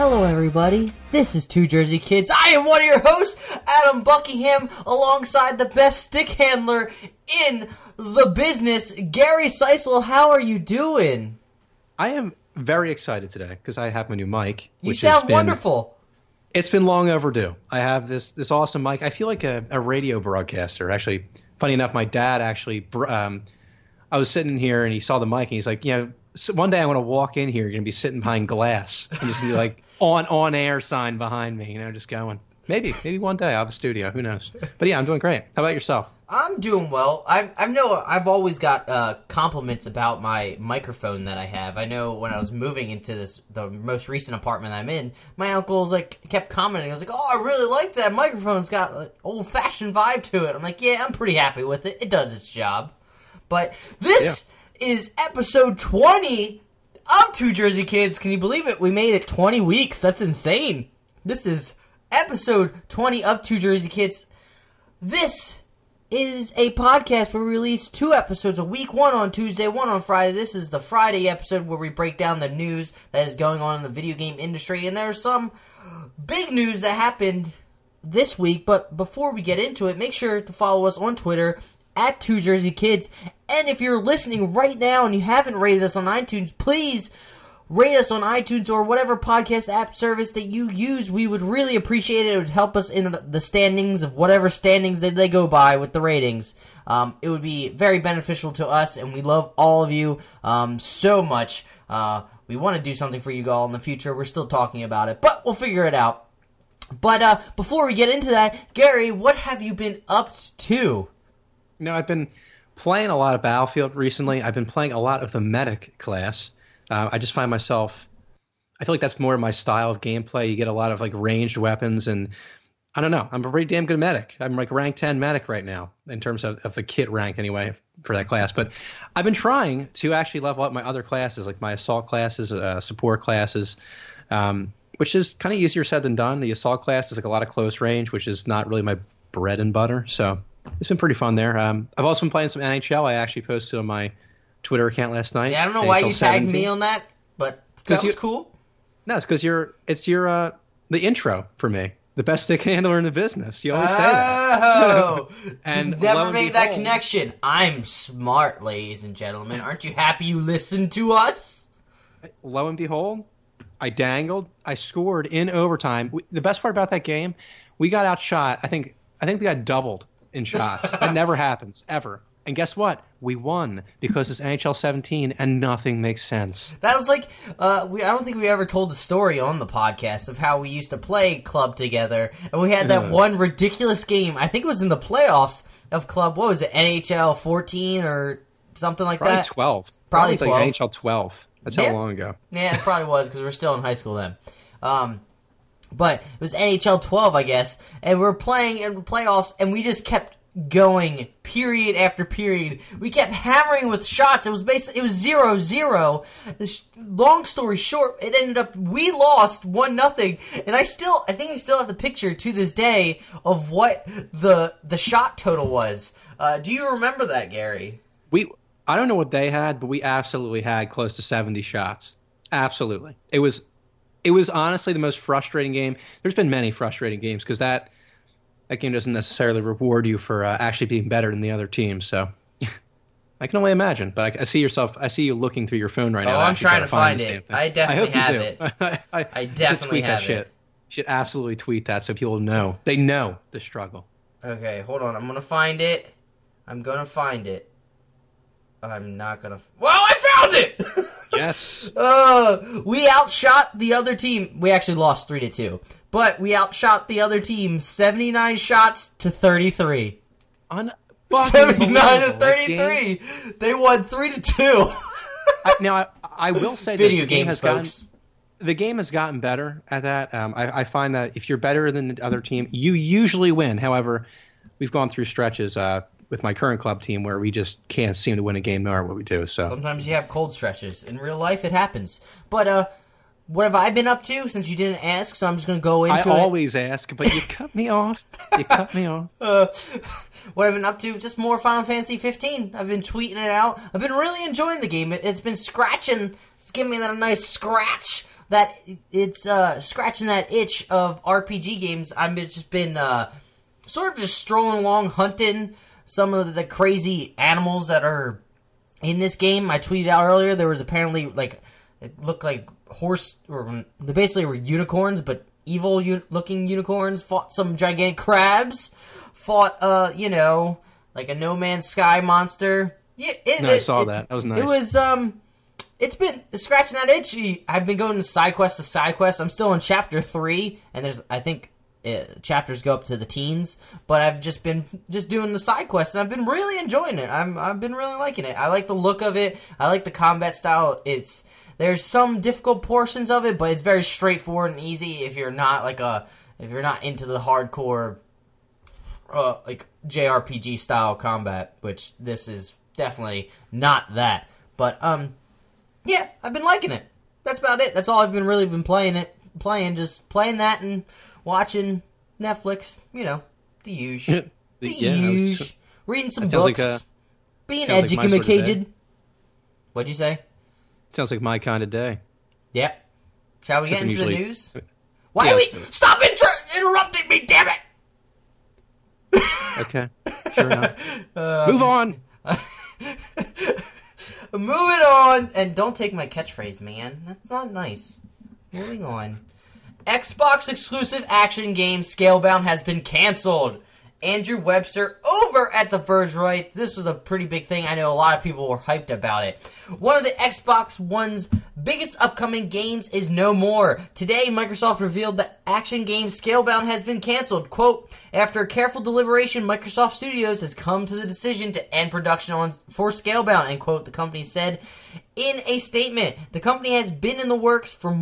Hello everybody, this is Two Jersey Kids. I am one of your hosts, Adam Buckingham, alongside the best stick handler in the business, Gary Seisel. How are you doing? I am very excited today because I have my new mic. You sound wonderful. It's been long overdue. I have this awesome mic. I feel like a radio broadcaster. Actually, funny enough, my dad actually, I was sitting here and he saw the mic and he's like, one day I'm going to walk in here, you're going to be sitting behind glass and just be like on air sign behind me, just going. Maybe one day I'll have a studio. Who knows? But yeah, I'm doing great. How about yourself? I'm doing well. I've always got compliments about my microphone that I have. I know when I was moving into the most recent apartment I'm in, my uncle was kept commenting. I was like, "Oh, I really like that microphone. It's got an old-fashioned vibe to it." I'm like, "Yeah, I'm pretty happy with it. It does its job." But this is episode 20 of Two Jersey Kids. Can you believe it? We made it 20 weeks. That's insane. This is episode 20 of Two Jersey Kids. This is a podcast where we release 2 episodes a week, one on Tuesday, one on Friday. This is the Friday episode where we break down the news that is going on in the video game industry. And there's some big news that happened this week. But before we get into it, make sure to follow us on Twitter at Two Jersey Kids. And if you're listening right now and you haven't rated us on iTunes, please rate us on iTunes or whatever podcast app service that you use. We would really appreciate it. It would help us in the standings of whatever standings that they go by with the ratings. It would be very beneficial to us, and we love all of you so much. We want to do something for you all in the future. We're still talking about it, but we'll figure it out. But before we get into that, Gary, what have you been up to? I've been playing a lot of Battlefield recently. I've been playing a lot of the medic class. I just find myself, I feel like that's more my style of gameplay. You get a lot of ranged weapons, and I don't know. I'm a pretty damn good medic. I'm rank 10 medic right now in terms of the kit rank anyway for that class. But I've been trying to actually level up my other classes, like my assault classes, support classes, which is kind of easier said than done. The assault class is a lot of close range, which is not really my bread and butter. So it's been pretty fun there. I've also been playing some NHL. I actually posted on my Twitter account last night. Yeah, I don't know why you tagged me on that, but that was cool. No, it's because it's the intro for me. The best stick handler in the business. You always say that. Oh! And never made that connection. I'm smart, ladies and gentlemen. Aren't you happy you listened to us? Lo and behold, I dangled. I scored in overtime. The best part about that game, we got outshot. I think we got doubled in shots. That never happens, ever. And guess what? We won because it's NHL 17 and nothing makes sense. That was I don't think we ever told the story on the podcast of how we used to play club together. And we had that one ridiculous game. I think it was in the playoffs of club. What was it? NHL 14 or something like Probably that? 12. Probably 12. Like NHL 12. That's how long ago. Yeah, it probably was because we were still in high school then. But it was NHL 12, I guess. And we were playing in the playoffs and we just kept going period after period. We kept hammering with shots. It was 0-0. Long story short, it ended up we lost 1-0, and I think I still have the picture to this day of what the shot total was. Do you remember that, Gary? I don't know what they had, but we absolutely had close to 70 shots. Absolutely. It was honestly the most frustrating game. There's been many frustrating games because that game doesn't necessarily reward you for actually being better than the other team. So I can only imagine. But I see you looking through your phone right now. Oh, I'm trying to find it. I definitely have it. I definitely have it. You should absolutely tweet that so people know. They know the struggle. Okay, hold on. I'm going to find it. I'm not going to... Well, I found it! Yes. We outshot the other team. We actually lost 3-2. But we outshot the other team 79 shots to 33. 79 to 33. They won 3-2. Now, I will say video games, folks. The game has gotten better at that. I find that if you're better than the other team, you usually win. However, we've gone through stretches with my current club team where we just can't seem to win a game no matter what we do. So sometimes you have cold stretches. In real life, it happens. But what have I been up to since you didn't ask? So I'm just going to go into it. I always ask, but you cut me off. What I've been up to, just more Final Fantasy 15. I've been tweeting it out. I've been really enjoying the game. It's been scratching. It's giving me that nice scratch that it's scratching that itch of RPG games. I've just been sort of just strolling along, hunting some of the crazy animals that are in this game. I tweeted out earlier there was apparently it looked like they basically were unicorns, but evil looking unicorns. Fought some gigantic crabs. Fought like a No Man's Sky monster. Yeah, I saw that. That was nice. It was it's been scratching that itch. I've been going side quest to side quest. I'm still in chapter 3, and I think chapters go up to the teens. But I've just been doing the side quests, and I've been really enjoying it. I've been really liking it. I like the look of it. I like the combat style. There's some difficult portions of it, but it's very straightforward and easy if you're not into the hardcore like JRPG style combat, which this is definitely not that. But yeah, I've been liking it. That's about it. That's all I've been playing. Just playing that and watching Netflix. The usual. Reading some books. Being educated. What'd you say? Sounds like my kind of day. Yeah. Shall we get into the news? Why are we... Stop interrupting me, damn it! Okay. Sure enough. Move on! Moving on, and don't take my catchphrase, man. That's not nice. Moving on. Xbox exclusive action game Scalebound has been canceled. Andrew Webster over at The Verge writes, this was a pretty big thing. I know a lot of people were hyped about it. One of the Xbox One's biggest upcoming games is no more. Today, Microsoft revealed that action game Scalebound has been canceled. Quote, after careful deliberation, Microsoft Studios has come to the decision to end production for Scalebound, end quote, the company said in a statement. The company has been in the works for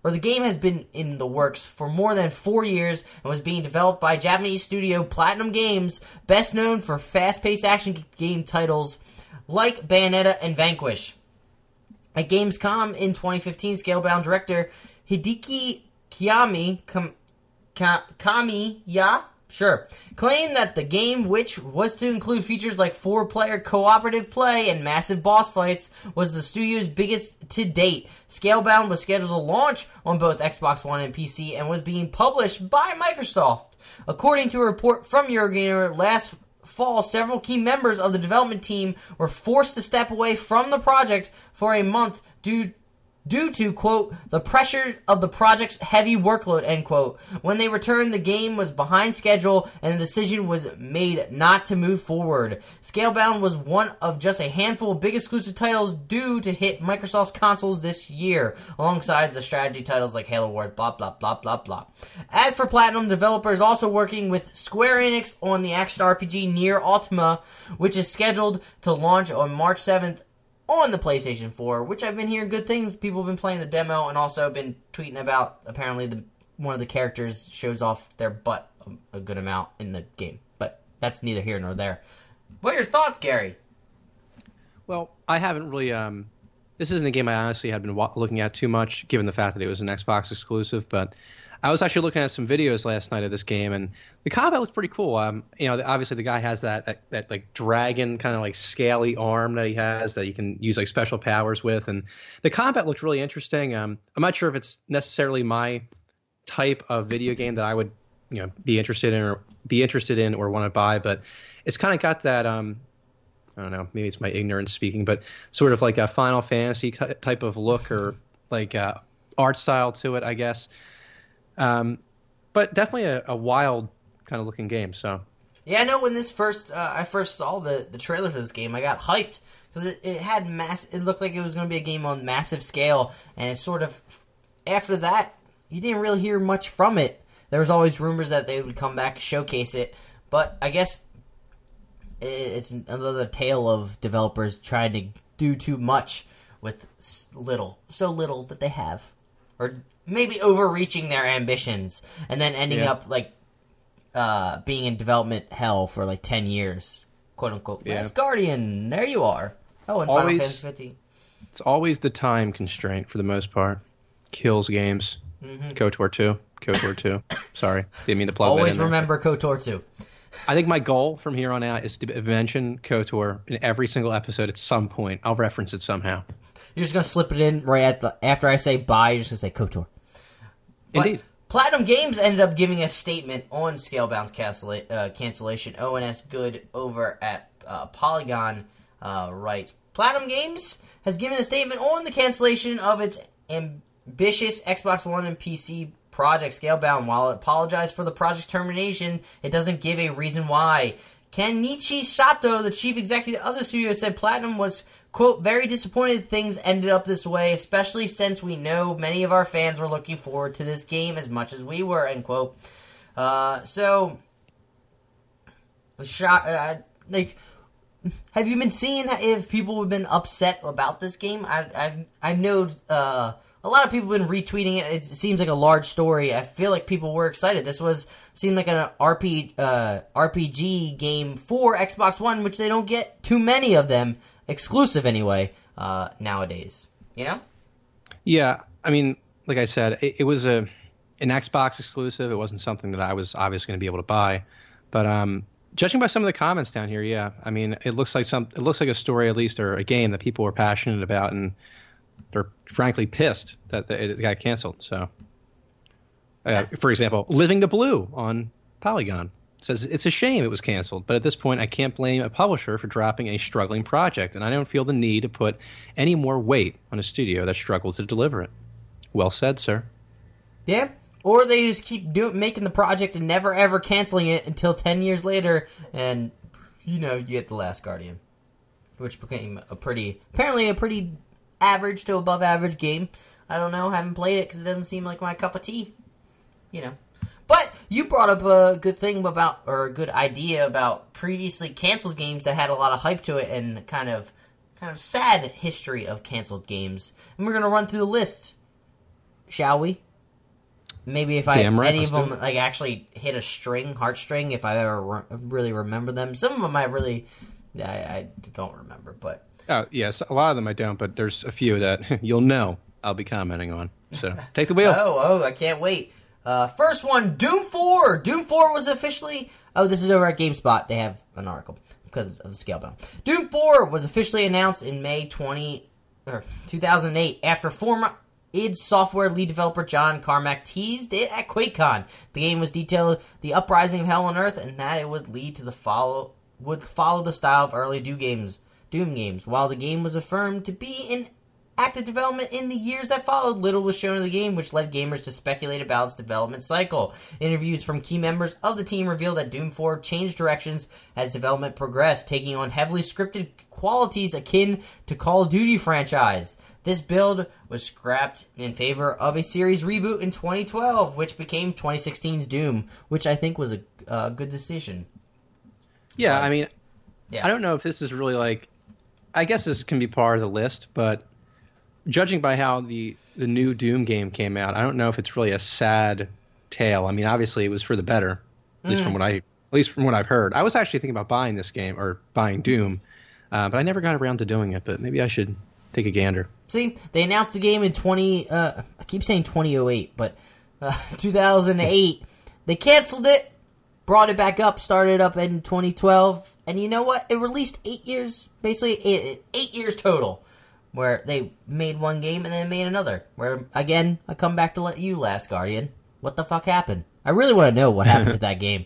the game has been in the works for more than 4 years and was being developed by Japanese studio Platinum Games, best known for fast-paced action game titles like Bayonetta and Vanquish. At Gamescom in 2015, Scalebound director Hideki Kamiya claimed that the game, which was to include features like 4-player cooperative play and massive boss fights, was the studio's biggest to date. Scalebound was scheduled to launch on both Xbox One and PC and was being published by Microsoft. According to a report from Eurogamer, last fall, several key members of the development team were forced to step away from the project for a month due to, quote, the pressure of the project's heavy workload, end quote. When they returned, the game was behind schedule and the decision was made not to move forward. Scalebound was one of just a handful of big exclusive titles due to hit Microsoft's consoles this year, alongside the strategy titles like Halo Wars, blah, blah, blah, blah, blah. As for Platinum, developers also working with Square Enix on the action RPG Nier Automata, which is scheduled to launch on March 7th, on the PlayStation 4, which I've been hearing good things. People have been playing the demo and also been tweeting about, apparently one of the characters shows off their butt a good amount in the game. But that's neither here nor there. What are your thoughts, Gary? Well, I haven't really... this isn't a game I honestly had been looking at too much, given the fact that it was an Xbox exclusive, but I was actually looking at some videos last night of this game, and the combat looked pretty cool. Obviously the guy has that like dragon kind of like scaly arm that he has that you can use like special powers with, and the combat looked really interesting. I'm not sure if it's necessarily my type of video game that I would be interested in or want to buy, but it's kind of got that I don't know, maybe it's my ignorance speaking, but sort of like a Final Fantasy type of look or like art style to it, I guess. But definitely a wild kind of looking game. So yeah, I know when I first saw the trailer for this game, I got hyped because it had it looked like it was going to be a game on massive scale, and it sort of after that you didn't really hear much from it. There was always rumors that they would come back and showcase it, but I guess it's another tale of developers trying to do too much with so little that they have, or maybe overreaching their ambitions and then ending up like being in development hell for like 10 years, quote unquote. Yeah. Last Guardian, there you are. Oh, and Final Fantasy 15. It's always the time constraint for the most part. Kills games. Mm-hmm. KOTOR 2. Sorry, didn't mean to plug that in. Always remember KOTOR 2. I think my goal from here on out is to mention KOTOR in every single episode at some point. I'll reference it somehow. You're just gonna slip it in right after I say bye. You're just gonna say KOTOR. Indeed. Platinum Games ended up giving a statement on Scalebound's cancellation. ONS Good over at Polygon writes, Platinum Games has given a statement on the cancellation of its ambitious Xbox One and PC project Scalebound. While it apologized for the project's termination, it doesn't give a reason why. Kenichi Sato, the chief executive of the studio, said Platinum was, quote, very disappointed things ended up this way, especially since we know many of our fans were looking forward to this game as much as we were, end quote. So, like, have you been seeing if people have been upset about this game? I know a lot of people have been retweeting it. It seems like a large story. I feel like people were excited. This seemed like an RPG game for Xbox One, which they don't get too many of them, exclusive anyway, nowadays. You know? Yeah, I mean, like I said, it was an Xbox exclusive. It wasn't something that I was obviously going to be able to buy. But judging by some of the comments down here, yeah, I mean, it looks like a story, at least, or a game that people were passionate about, and they're frankly pissed that it got canceled. So, for example, Living the Blue on Polygon says it's a shame it was canceled, but at this point I can't blame a publisher for dropping a struggling project, and I don't feel the need to put any more weight on a studio that struggled to deliver it. Well said, sir. Yeah, or they just keep making the project and never ever canceling it until 10 years later, and you get The Last Guardian, which became apparently a pretty average to above average game. I don't know, haven't played it because it doesn't seem like my cup of tea. But you brought up a good thing or a good idea about previously canceled games that had a lot of hype to it and kind of sad history of canceled games. And we're gonna run through the list, shall we? Maybe if any of them like actually hit a heartstring, if I ever really remember them. Some of them I don't remember, but. Oh, yes, a lot of them I don't, but there's a few that you'll know I'll be commenting on. So, take the wheel. Oh, I can't wait. First one, Doom 4. Doom 4 was officially... Oh, this is over at GameSpot. They have an article because of the Scalebound. Doom 4 was officially announced in May 2008 after former id Software lead developer John Carmack teased it at QuakeCon. The game was detailed the uprising of hell on Earth and that it would lead to follow the style of early Doom games. While the game was affirmed to be in active development in the years that followed, little was shown of the game, which led gamers to speculate about its development cycle. Interviews from key members of the team revealed that Doom 4 changed directions as development progressed, taking on heavily scripted qualities akin to Call of Duty franchise. This build was scrapped in favor of a series reboot in 2012, which became 2016's Doom, which I think was a good decision. Yeah, I mean, I don't know if this is really like... I guess this can be part of the list, but judging by how the new Doom game came out, I don't know if it's really a sad tale. I mean, obviously it was for the better, at least from what I've heard. I was actually thinking about buying this game or buying Doom, but I never got around to doing it. But maybe I should take a gander. See, they announced the game in I keep saying 2008, but 2008. They canceled it, brought it back up, started up in 2012. And you know what? It released 8 years, basically 8 years total, where they made one game and then made another. Where, again, I come back to let you, Last Guardian. What the fuck happened? I really want to know what happened to that game.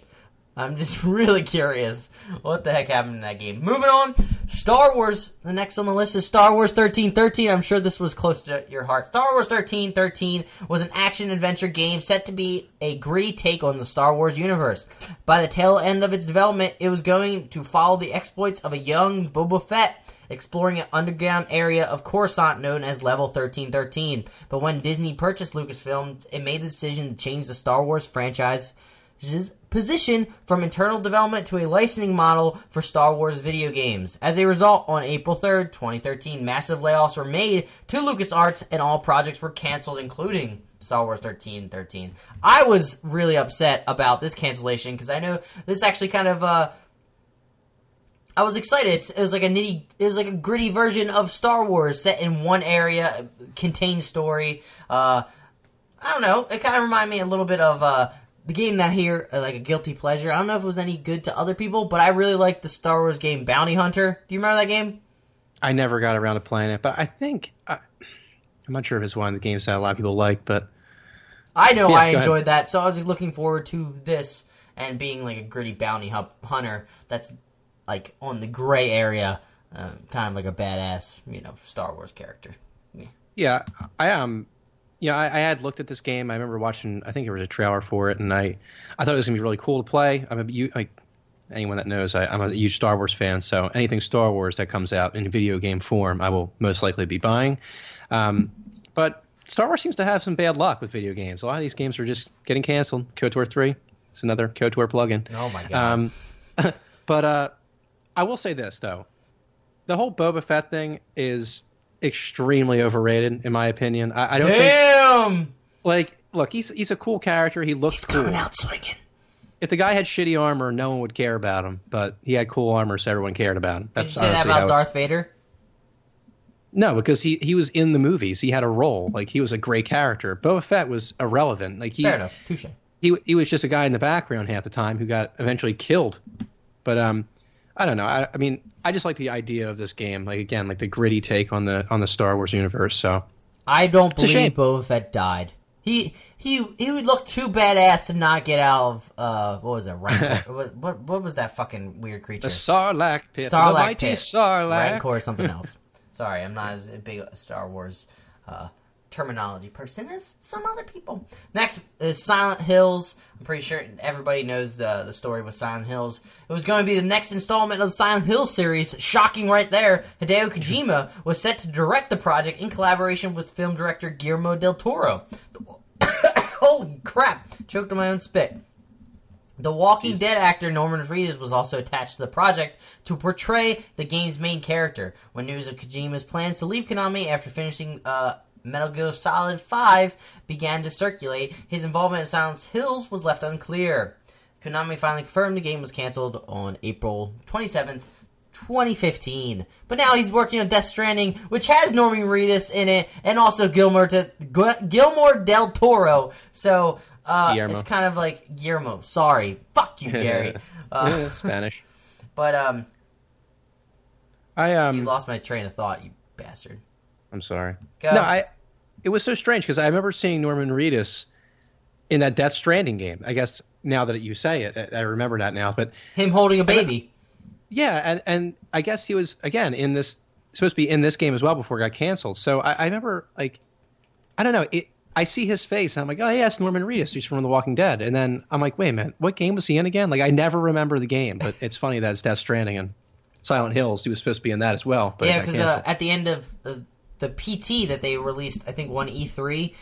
I'm just really curious what the heck happened in that game. Moving on, Star Wars. The next on the list is Star Wars 1313. I'm sure this was close to your heart. Star Wars 1313 was an action-adventure game set to be a gritty take on the Star Wars universe. By the tail end of its development, it was going to follow the exploits of a young Boba Fett, exploring an underground area of Coruscant known as Level 1313. But when Disney purchased Lucasfilm, it made the decision to change the Star Wars franchise's position from internal development to a licensing model for Star Wars video games. As a result, on April 3rd, 2013, massive layoffs were made to LucasArts and all projects were canceled, including Star Wars 1313. I was really upset about this cancellation because I know this actually kind of I was excited. It was like a gritty version of Star Wars set in one area, contained story. I don't know. It kind of reminded me a little bit of the game that here, like a guilty pleasure. I don't know if it was any good to other people, but I really liked the Star Wars game Bounty Hunter. Do you remember that game? I never got around to playing it, but I think I'm not sure if it's one of the games that a lot of people like, but I know I go enjoyed that, so I was looking forward to this and being like a gritty bounty hunter that's like on the gray area, kind of like a badass, Star Wars character. Yeah, I am. I had looked at this game. I remember watching. I think there was a trailer for it, and I thought it was gonna be really cool to play. Anyone that knows, I'm a huge Star Wars fan, so anything Star Wars that comes out in video game form, I will most likely be buying. But Star Wars seems to have some bad luck with video games. A lot of these games are just getting canceled. KOTOR 3, it's another KOTOR plugin. Oh my god. But I will say this, though. The whole Boba Fett thing is extremely overrated, in my opinion. I don't think... Like, look, he's a cool character. He looks cool. He's coming out swinging. If the guy had shitty armor, no one would care about him. But he had cool armor, so everyone cared about him. Did you say that about Darth Vader? No, because he was in the movies. He had a role. Like, he was a great character. Boba Fett was irrelevant. Like, fair enough. Touche. He was just a guy in the background half the time who got eventually killed. But I don't know. I mean, I just like the idea of this game. Like, again, like the gritty take on the Star Wars universe. So I don't believe Boba Fett died. He would look too badass to not get out of what was it? Rancor? what was that fucking weird creature? The Sarlacc pit. Sarlacc the mighty pit. Sarlacc. Rancor or something else. Sorry, I'm not as big a Star Wars terminology person as some other people. Next is Silent Hills. I'm pretty sure everybody knows the story with Silent Hills. It was going to be the next installment of the Silent Hill series. Shocking right there. Hideo Kojima was set to direct the project in collaboration with film director Guillermo del Toro. Holy crap. Choked on my own spit. The Walking Dead actor Norman Reedus was also attached to the project to portray the game's main character. When news of Kojima's plans to leave Konami after finishing Metal Gear Solid 5 began to circulate, his involvement in Silent Hills was left unclear. Konami finally confirmed the game was canceled on April 27th, 2015. But now he's working on Death Stranding, which has Norman Reedus in it, and also Guillermo del Toro. So, it's kind of like Guillermo. Sorry. Fuck you, Gary. Spanish. But, you lost my train of thought, you bastard. I'm sorry. Go. No, it was so strange because I remember seeing Norman Reedus in that Death Stranding game. I guess now that you say it, I remember that now. But him holding a baby. And I guess he was again supposed to be in this game as well before it got canceled. So I remember, like, I don't know. I see his face and I'm like, oh yeah, it's Norman Reedus. He's from The Walking Dead. And then I'm like, wait a minute, what game was he in again? Like, I never remember the game, but it's funny that it's Death Stranding and Silent Hills. He was supposed to be in that as well. But yeah, because at the end of the PT that they released, I think one E3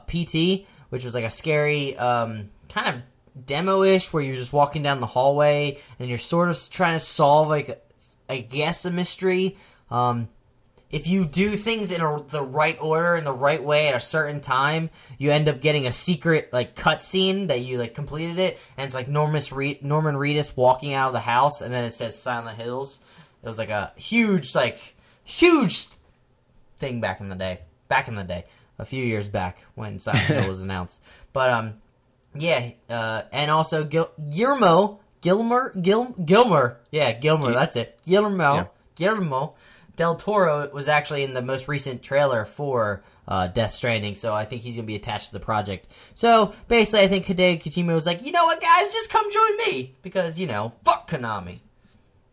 PT, which was like a scary kind of demo-ish where you're just walking down the hallway and you're sort of trying to solve, like, I guess, a mystery. If you do things in the right order, in the right way at a certain time, you end up getting a secret, like, cutscene that you, like, completed it, and it's like Norman Reedus walking out of the house, and then it says Silent Hills. It was like a huge thing back in the day, a few years back when Silent Hill was announced. But and also Guillermo, that's it. Guillermo del Toro was actually in the most recent trailer for Death Stranding, so I think he's gonna be attached to the project. So basically, I think Hideo Kojima was like, you know what, guys, just come join me because fuck Konami.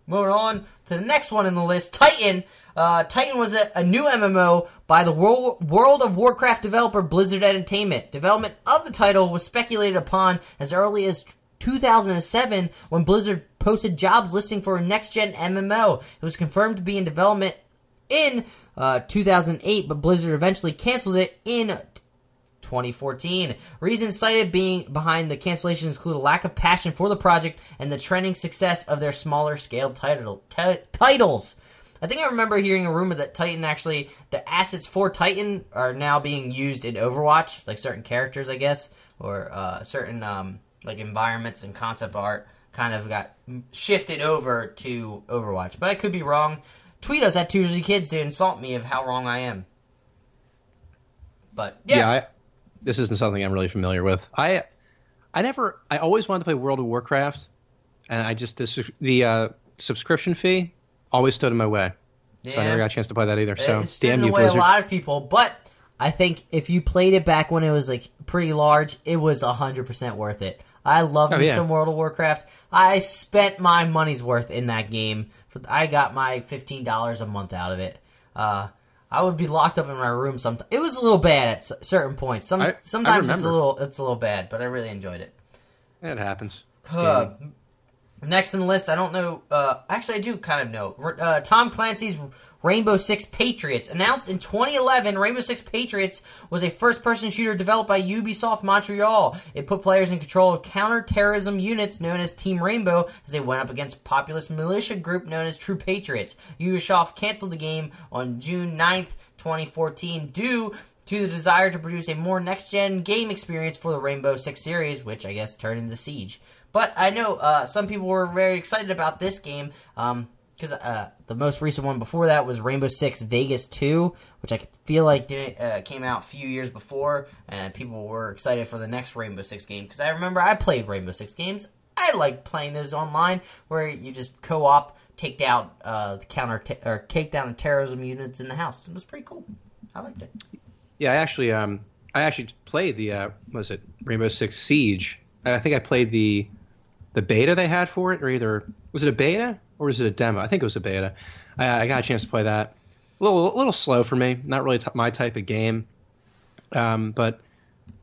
Moving on to the next one in the list, Titan. Titan was a new MMO by the World of Warcraft developer Blizzard Entertainment. Development of the title was speculated upon as early as 2007 when Blizzard posted jobs listing for a next-gen MMO. It was confirmed to be in development in 2008, but Blizzard eventually canceled it in 2014. Reasons cited being behind the cancellation include a lack of passion for the project and the trending success of their smaller-scale titles. I think I remember hearing a rumor that Titan the assets for Titan are now being used in Overwatch, like certain characters, I guess, or certain like environments and concept art kind of got shifted over to Overwatch. But I could be wrong. Tweet us at TwoJerseyKids to insult me of how wrong I am. But yeah, this isn't something I'm really familiar with. I always wanted to play World of Warcraft, and the subscription fee always stood in my way. So I never got a chance to play that either. So it's stripping away a lot of people, but I think if you played it back when it was like pretty large, it was 100% worth it. I love me some World of Warcraft. I spent my money's worth in that game. I got my $15 a month out of it. I would be locked up in my room sometimes. It was a little bad at certain points. Sometimes it's a little bad, but I really enjoyed it. It happens. Next in the list, I don't know. Actually, I do kind of know. Tom Clancy's Rainbow Six Patriots. Announced in 2011, Rainbow Six Patriots was a first-person shooter developed by Ubisoft Montreal. It put players in control of counter-terrorism units known as Team Rainbow as they went up against a populist militia group known as True Patriots. Ubisoft canceled the game on June 9th, 2014 due to the desire to produce a more next-gen game experience for the Rainbow Six series, which I guess turned into Siege. But I know some people were very excited about this game, because the most recent one before that was Rainbow Six Vegas 2, which I feel like came out a few years before, and people were excited for the next Rainbow Six game, because I remember I played Rainbow Six games. I like playing those online, where you just co-op, take down take down the terrorism units in the house. It was pretty cool. I liked it. Yeah, I actually played the Rainbow Six Siege. I think I played the beta they had for it, or either was it a beta or was it a demo? I think it was a beta. I got a chance to play that. A little slow for me, not really my type of game. But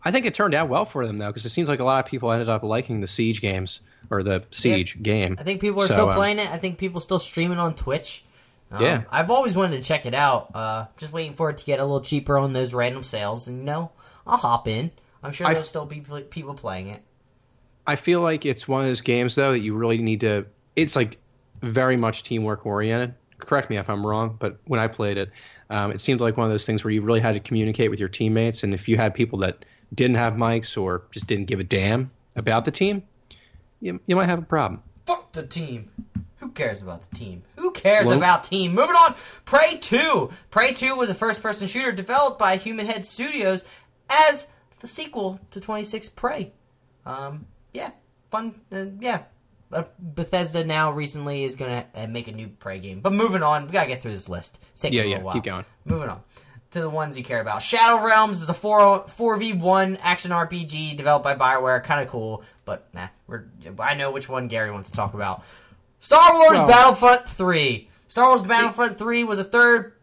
I think it turned out well for them though, because it seems like a lot of people ended up liking the Siege games or the Siege game. I think people are still playing it. I think people still stream it on Twitch. Yeah, I've always wanted to check it out. Just waiting for it to get a little cheaper on those random sales, and I'll hop in. I'm sure there'll still be people playing it. I feel like it's one of those games, though, that you really need to... It's, like, very much teamwork-oriented. Correct me if I'm wrong, but when I played it, it seemed like one of those things where you really had to communicate with your teammates, and if you had people that didn't have mics or just didn't give a damn about the team, you might have a problem. Fuck the team. Who cares about the team? Who cares about team? Moving on, Prey 2. Prey 2 was a first-person shooter developed by Human Head Studios as the sequel to 26 Prey. Yeah, fun. Bethesda now recently is going to make a new Prey game. But moving on, we got to get through this list. It's taking a little while. Keep going. Moving on to the ones you care about. Shadow Realms is a 4v1 action RPG developed by BioWare. Kind of cool, but I know which one Gary wants to talk about. Star Wars Battlefront 3. Star Wars Battlefront 3 was a third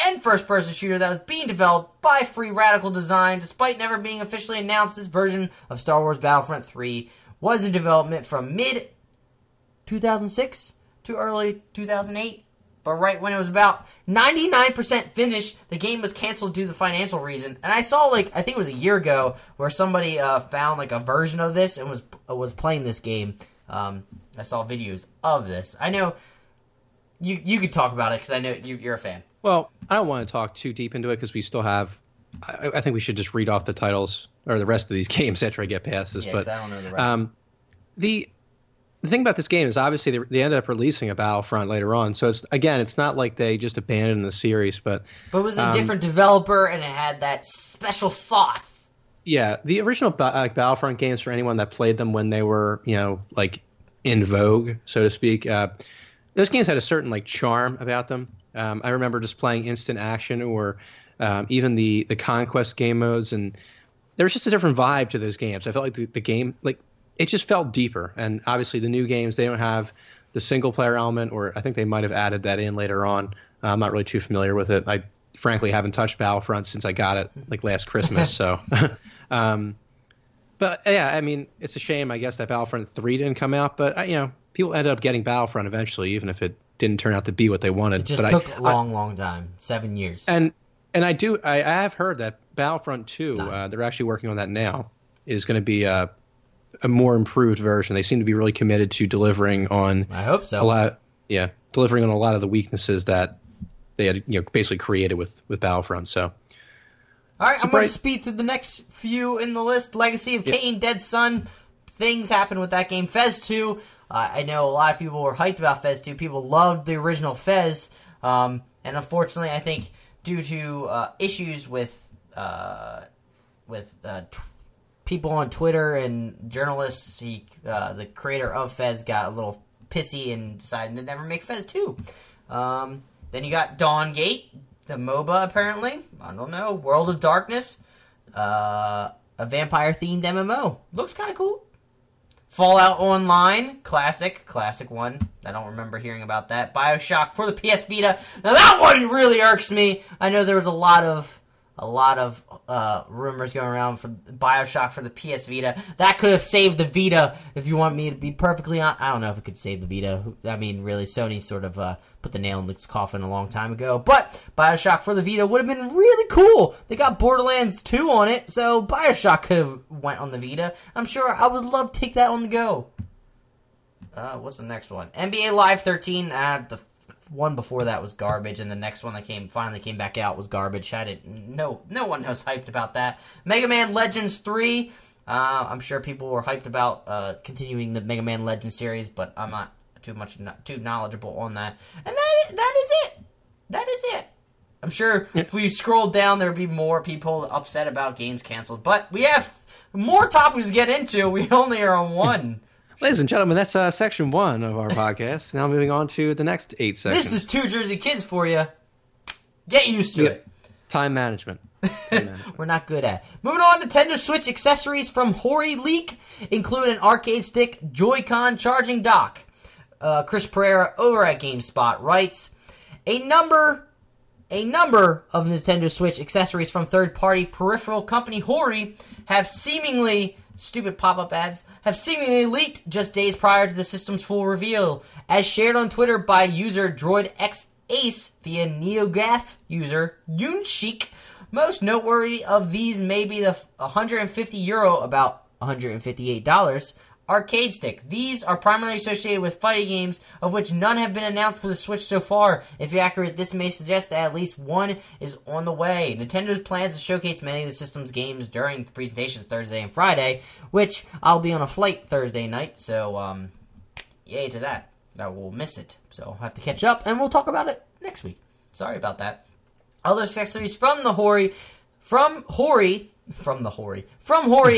and first-person shooter that was being developed by Free Radical Design. Despite never being officially announced, this version of Star Wars Battlefront 3 was in development from mid-2006 to early 2008. But right when it was about 99% finished, the game was canceled due to financial reason. And I saw, I think it was a year ago, where somebody found, a version of this and was playing this game. I saw videos of this. I know you could talk about it, because I know you're a fan. Well, I don't want to talk too deep into it because we still have... I think we should just read off the titles or the rest of these games after I get past this. Yeah, but I don't know the rest. The thing about this game is obviously they ended up releasing a Battlefront later on. So, it's not like they just abandoned the series. But it was a different developer, and it had that special sauce. Yeah, the original Battlefront games, for anyone that played them when they were, in vogue, so to speak, those games had a certain, charm about them. I remember just playing instant action or even the conquest game modes, and there was just a different vibe to those games. I felt like the game, it just felt deeper. And obviously the new games, they don't have the single player element, or I think they might have added that in later on. I'm not really too familiar with it. I frankly haven't touched Battlefront since I got it last Christmas. So, but yeah, I mean, it's a shame, I guess, that Battlefront 3 didn't come out, but people ended up getting Battlefront eventually, even if it didn't turn out to be what they wanted. It just took a long time, 7 years. And I have heard that Battlefront 2, they're actually working on that now, is going to be a more improved version. They seem to be really committed to delivering on... I hope so. Delivering on a lot of the weaknesses that they had basically created with Battlefront. So, all right, I'm going to speed through the next few in the list. Legacy of Kain, Dead Sun. Things happened with that game. Fez 2. I know a lot of people were hyped about Fez 2. People loved the original Fez. And unfortunately, I think due to issues with people on Twitter and journalists, the creator of Fez got a little pissy and decided to never make Fez 2. Then you got Dawn Gate, the MOBA apparently. I don't know. World of Darkness, a vampire-themed MMO. Looks kind of cool. Fallout Online, classic one. I don't remember hearing about that. BioShock for the PS Vita. Now that one really irks me. I know there was a lot of rumors going around for BioShock for the PS Vita. That could have saved the Vita, if you want me to be perfectly honest. I don't know if it could save the Vita. I mean, really, Sony sort of put the nail in its coffin a long time ago. But BioShock for the Vita would have been really cool. They got Borderlands 2 on it, so BioShock could have went on the Vita. I'm sure I would love to take that on the go. What's the next one? NBA Live 13. The one before that was garbage, and the next one that finally came back out was garbage. No one was hyped about that. Mega Man Legends 3. I'm sure people were hyped about continuing the Mega Man Legends series, but I'm not too knowledgeable on that. And that is it. That is it. I'm sure if we scrolled down, there'd be more people upset about games canceled. But we have more topics to get into. We only are on one. Ladies and gentlemen, that's section 1 of our podcast. Now moving on to the next 8 sections. This is 2 Jersey Kids for you. Get used to it. Time management. We're not good at it. Moving on, Nintendo Switch accessories from Hori Leak include an arcade stick, Joy-Con charging dock. Chris Pereira over at GameSpot writes, a number of Nintendo Switch accessories from third-party peripheral company Hori have seemingly... Stupid pop-up ads have seemingly leaked just days prior to the system's full reveal. As shared on Twitter by user DroidXAce via NeoGaf user Yoonshik, most noteworthy of these may be the €150, about $158, arcade stick. These are primarily associated with fighting games, of which none have been announced for the Switch so far. If accurate, this may suggest that at least one is on the way. Nintendo's plans to showcase many of the system's games during the presentations Thursday and Friday, which I'll be on a flight Thursday night, so yay to that. I will miss it, so I'll have to catch up, and we'll talk about it next week. Sorry about that. Other accessories from Hori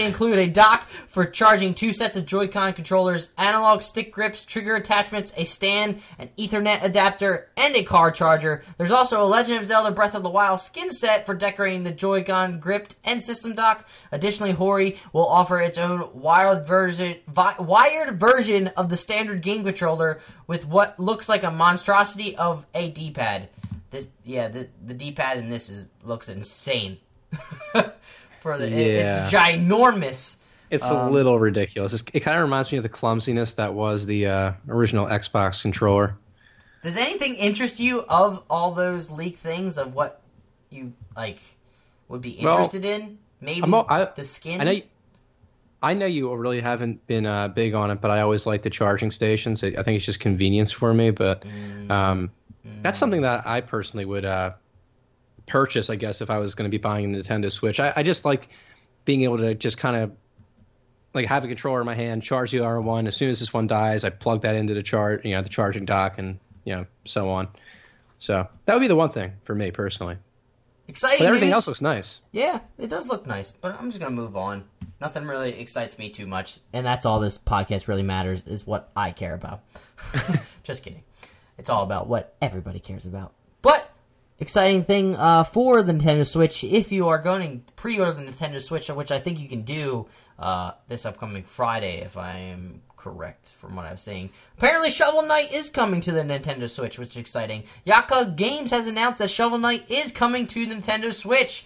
include a dock for charging 2 sets of Joy-Con controllers, analog stick grips, trigger attachments, a stand, an Ethernet adapter, and a car charger. There's also a Legend of Zelda Breath of the Wild skin set for decorating the Joy-Con gripped and system dock. Additionally, Hori will offer its own wired version of the standard game controller with what looks like a monstrosity of a D-pad. The D-pad in this looks insane. It's ginormous. It's a little ridiculous. It kind of reminds me of the clumsiness that was the original Xbox controller. Does anything interest you of all those leaked things of what you would be interested in? Maybe the skin? I know you really haven't been big on it, but I always like the charging stations. I think it's just convenience for me, but that's something that I personally would purchase, I guess, if I was going to be buying a Nintendo Switch. I just like being able to just kind of like have a controller in my hand, charge the R1. As soon as this one dies, I plug that into the charging dock, and so on. So that would be the one thing for me personally. Exciting. But everything news. else looks nice. Yeah, it does look nice, but I'm just going to move on. Nothing really excites me too much, and that's all this podcast really matters is what I care about. Just kidding. It's all about what everybody cares about. But exciting thing for the Nintendo Switch, if you are going to pre-order the Nintendo Switch, which I think you can do this upcoming Friday, if I am correct from what I was seeing. Apparently, Shovel Knight is coming to the Nintendo Switch, which is exciting. Yaka Games has announced that Shovel Knight is coming to Nintendo Switch.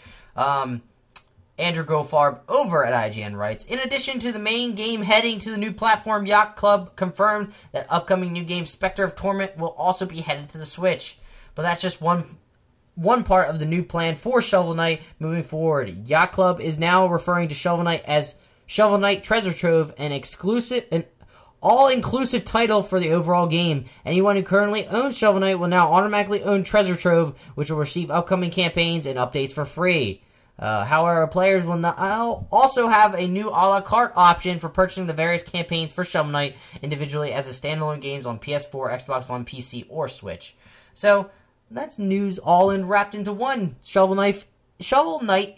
Andrew Goldfarb over at IGN writes, in addition to the main game heading to the new platform, Yacht Club confirmed that upcoming new game Spectre of Torment will also be headed to the Switch. But that's just one part of the new plan for Shovel Knight moving forward. Yacht Club is now referring to Shovel Knight as Shovel Knight Treasure Trove, an all-inclusive title for the overall game. Anyone who currently owns Shovel Knight will now automatically own Treasure Trove, which will receive upcoming campaigns and updates for free. However, players will now also have a new a la carte option for purchasing the various campaigns for Shovel Knight individually as a standalone games on PS4, Xbox One, PC, or Switch. So that's news all wrapped into one. Shovel Knight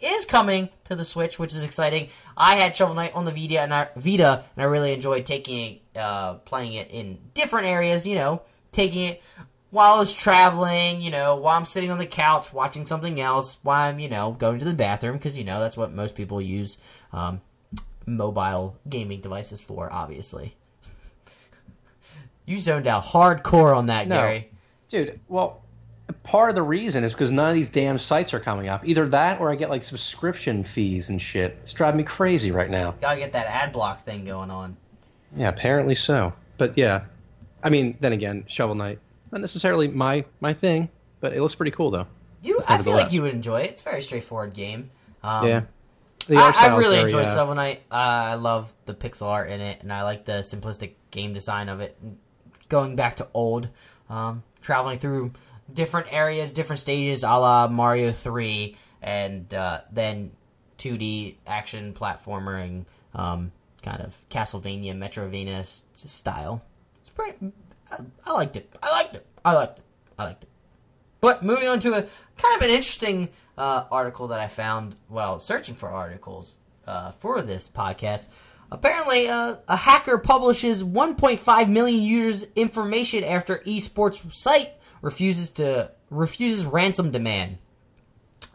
is coming to the Switch, which is exciting. I had Shovel Knight on the Vita, and I really enjoyed playing it in different areas. Taking it while I was traveling, while I'm sitting on the couch watching something else, while I'm, going to the bathroom, because, that's what most people use mobile gaming devices for, obviously. You zoned out hardcore on that, Gary. Dude, well, part of the reason is because none of these damn sites are coming up. Either that or I get, subscription fees and shit. It's driving me crazy right now. Gotta get that ad block thing going on. Yeah, apparently so. But, yeah. I mean, then again, Shovel Knight. Not necessarily my thing, but it looks pretty cool, though. I feel like you would enjoy it. It's a very straightforward game. Yeah. I really enjoy Shovel Knight. I love the pixel art in it, and I like the simplistic game design of it. Going back to old, traveling through different areas, different stages, a la Mario 3, and then 2D action platforming, kind of Castlevania, Metroidvania style. It's pretty. I liked it. But moving on to a kind of an interesting article that I found while searching for articles for this podcast. Apparently, a hacker publishes 1.5 million users' information after esports site refuses ransom demand.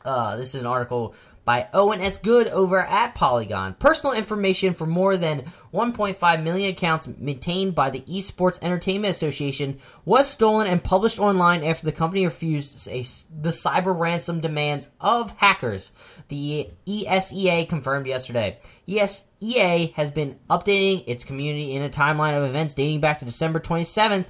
This is an article by Owen S. Good over at Polygon. Personal information for more than 1.5 million accounts maintained by the Esports Entertainment Association was stolen and published online after the company refused the cyber ransom demands of hackers, the ESEA confirmed yesterday. ESEA has been updating its community in a timeline of events dating back to December 27th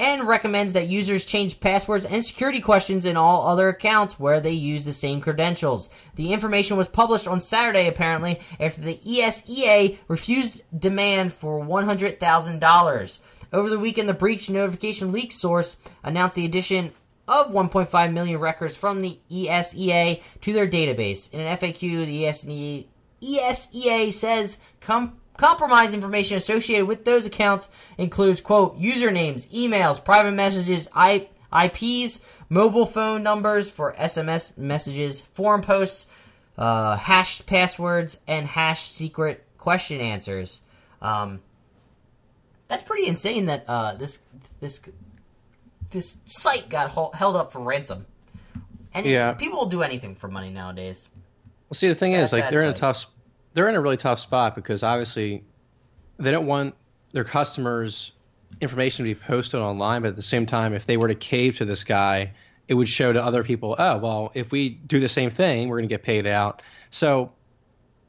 and recommends that users change passwords and security questions in all other accounts where they use the same credentials. The information was published on Saturday, apparently, after the ESEA refused demand for $100,000. Over the weekend, the breach notification leak source announced the addition of 1.5 million records from the ESEA to their database. In an FAQ, the ESEA says compromised information associated with those accounts includes, quote, usernames, emails, private messages, IPs, mobile phone numbers for SMS messages, forum posts, hashed passwords, and hashed secret question answers. That's pretty insane that this site got held up for ransom. And people will do anything for money nowadays. Well, see, the thing is, they're in a really tough spot because obviously they don't want their customers' information to be posted online, but at the same time, if they were to cave to this guy, it would show to other people, oh, well, if we do the same thing, we're going to get paid out. So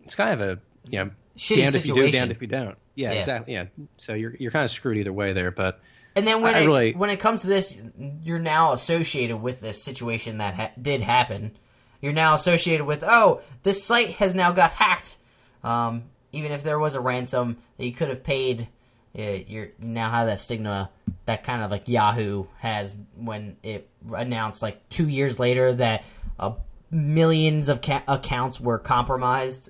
it's kind of a damned situation. If you do, damned if you don't. Yeah, exactly. Yeah, so you're kind of screwed either way there. But and then when it comes to this, you're now associated with this situation that did happen. You're now associated with, this site has now got hacked. Even if there was a ransom that you could have paid, you now have that stigma that kind of like Yahoo has when it announced 2 years later that millions of accounts were compromised.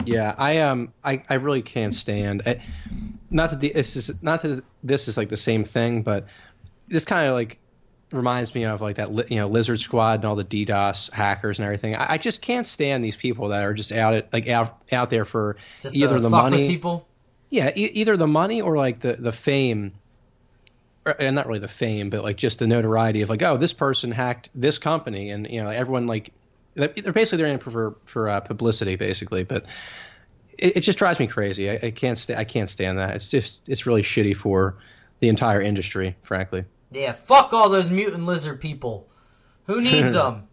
Yeah, I really can't stand. Not that this is like the same thing, but this kind of reminds me of that Lizard Squad and all the DDoS hackers and everything. I just can't stand these people that are just out there for just either the fuck money, with people. Yeah, either the money or the fame, and not really the fame, but just the notoriety of this person hacked this company, and everyone they're basically in for publicity basically, but it just drives me crazy. I can't stand that. It's really shitty for the entire industry, frankly. Yeah, fuck all those mutant lizard people. Who needs them?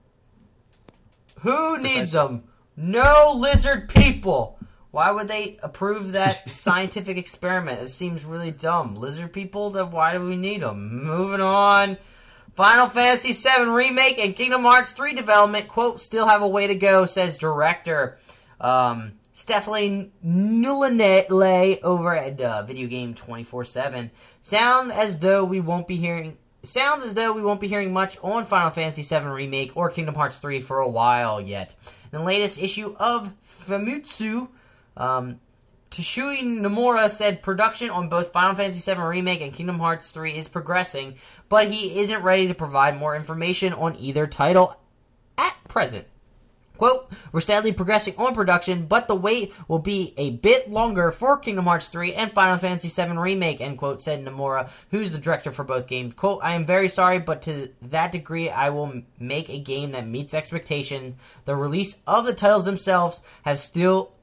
Who needs them? No lizard people. Why would they approve that scientific experiment? It seems really dumb. Lizard people, why do we need them? Moving on. Final Fantasy VII Remake and Kingdom Hearts 3 development, quote, still have a way to go, says director Stephanie Nulanele over at Video Game 24/7. Sounds as though we won't be hearing much on Final Fantasy VII Remake or Kingdom Hearts 3 for a while yet. In the latest issue of Famitsu, Toshui Nomura said production on both Final Fantasy VII Remake and Kingdom Hearts 3 is progressing, but he isn't ready to provide more information on either title at present. Quote, we're steadily progressing on production, but the wait will be a bit longer for Kingdom Hearts 3 and Final Fantasy VII Remake, end quote, said Nomura, who's the director for both games. Quote, I am very sorry, but to that degree, I will make a game that meets expectation. The release of the titles themselves still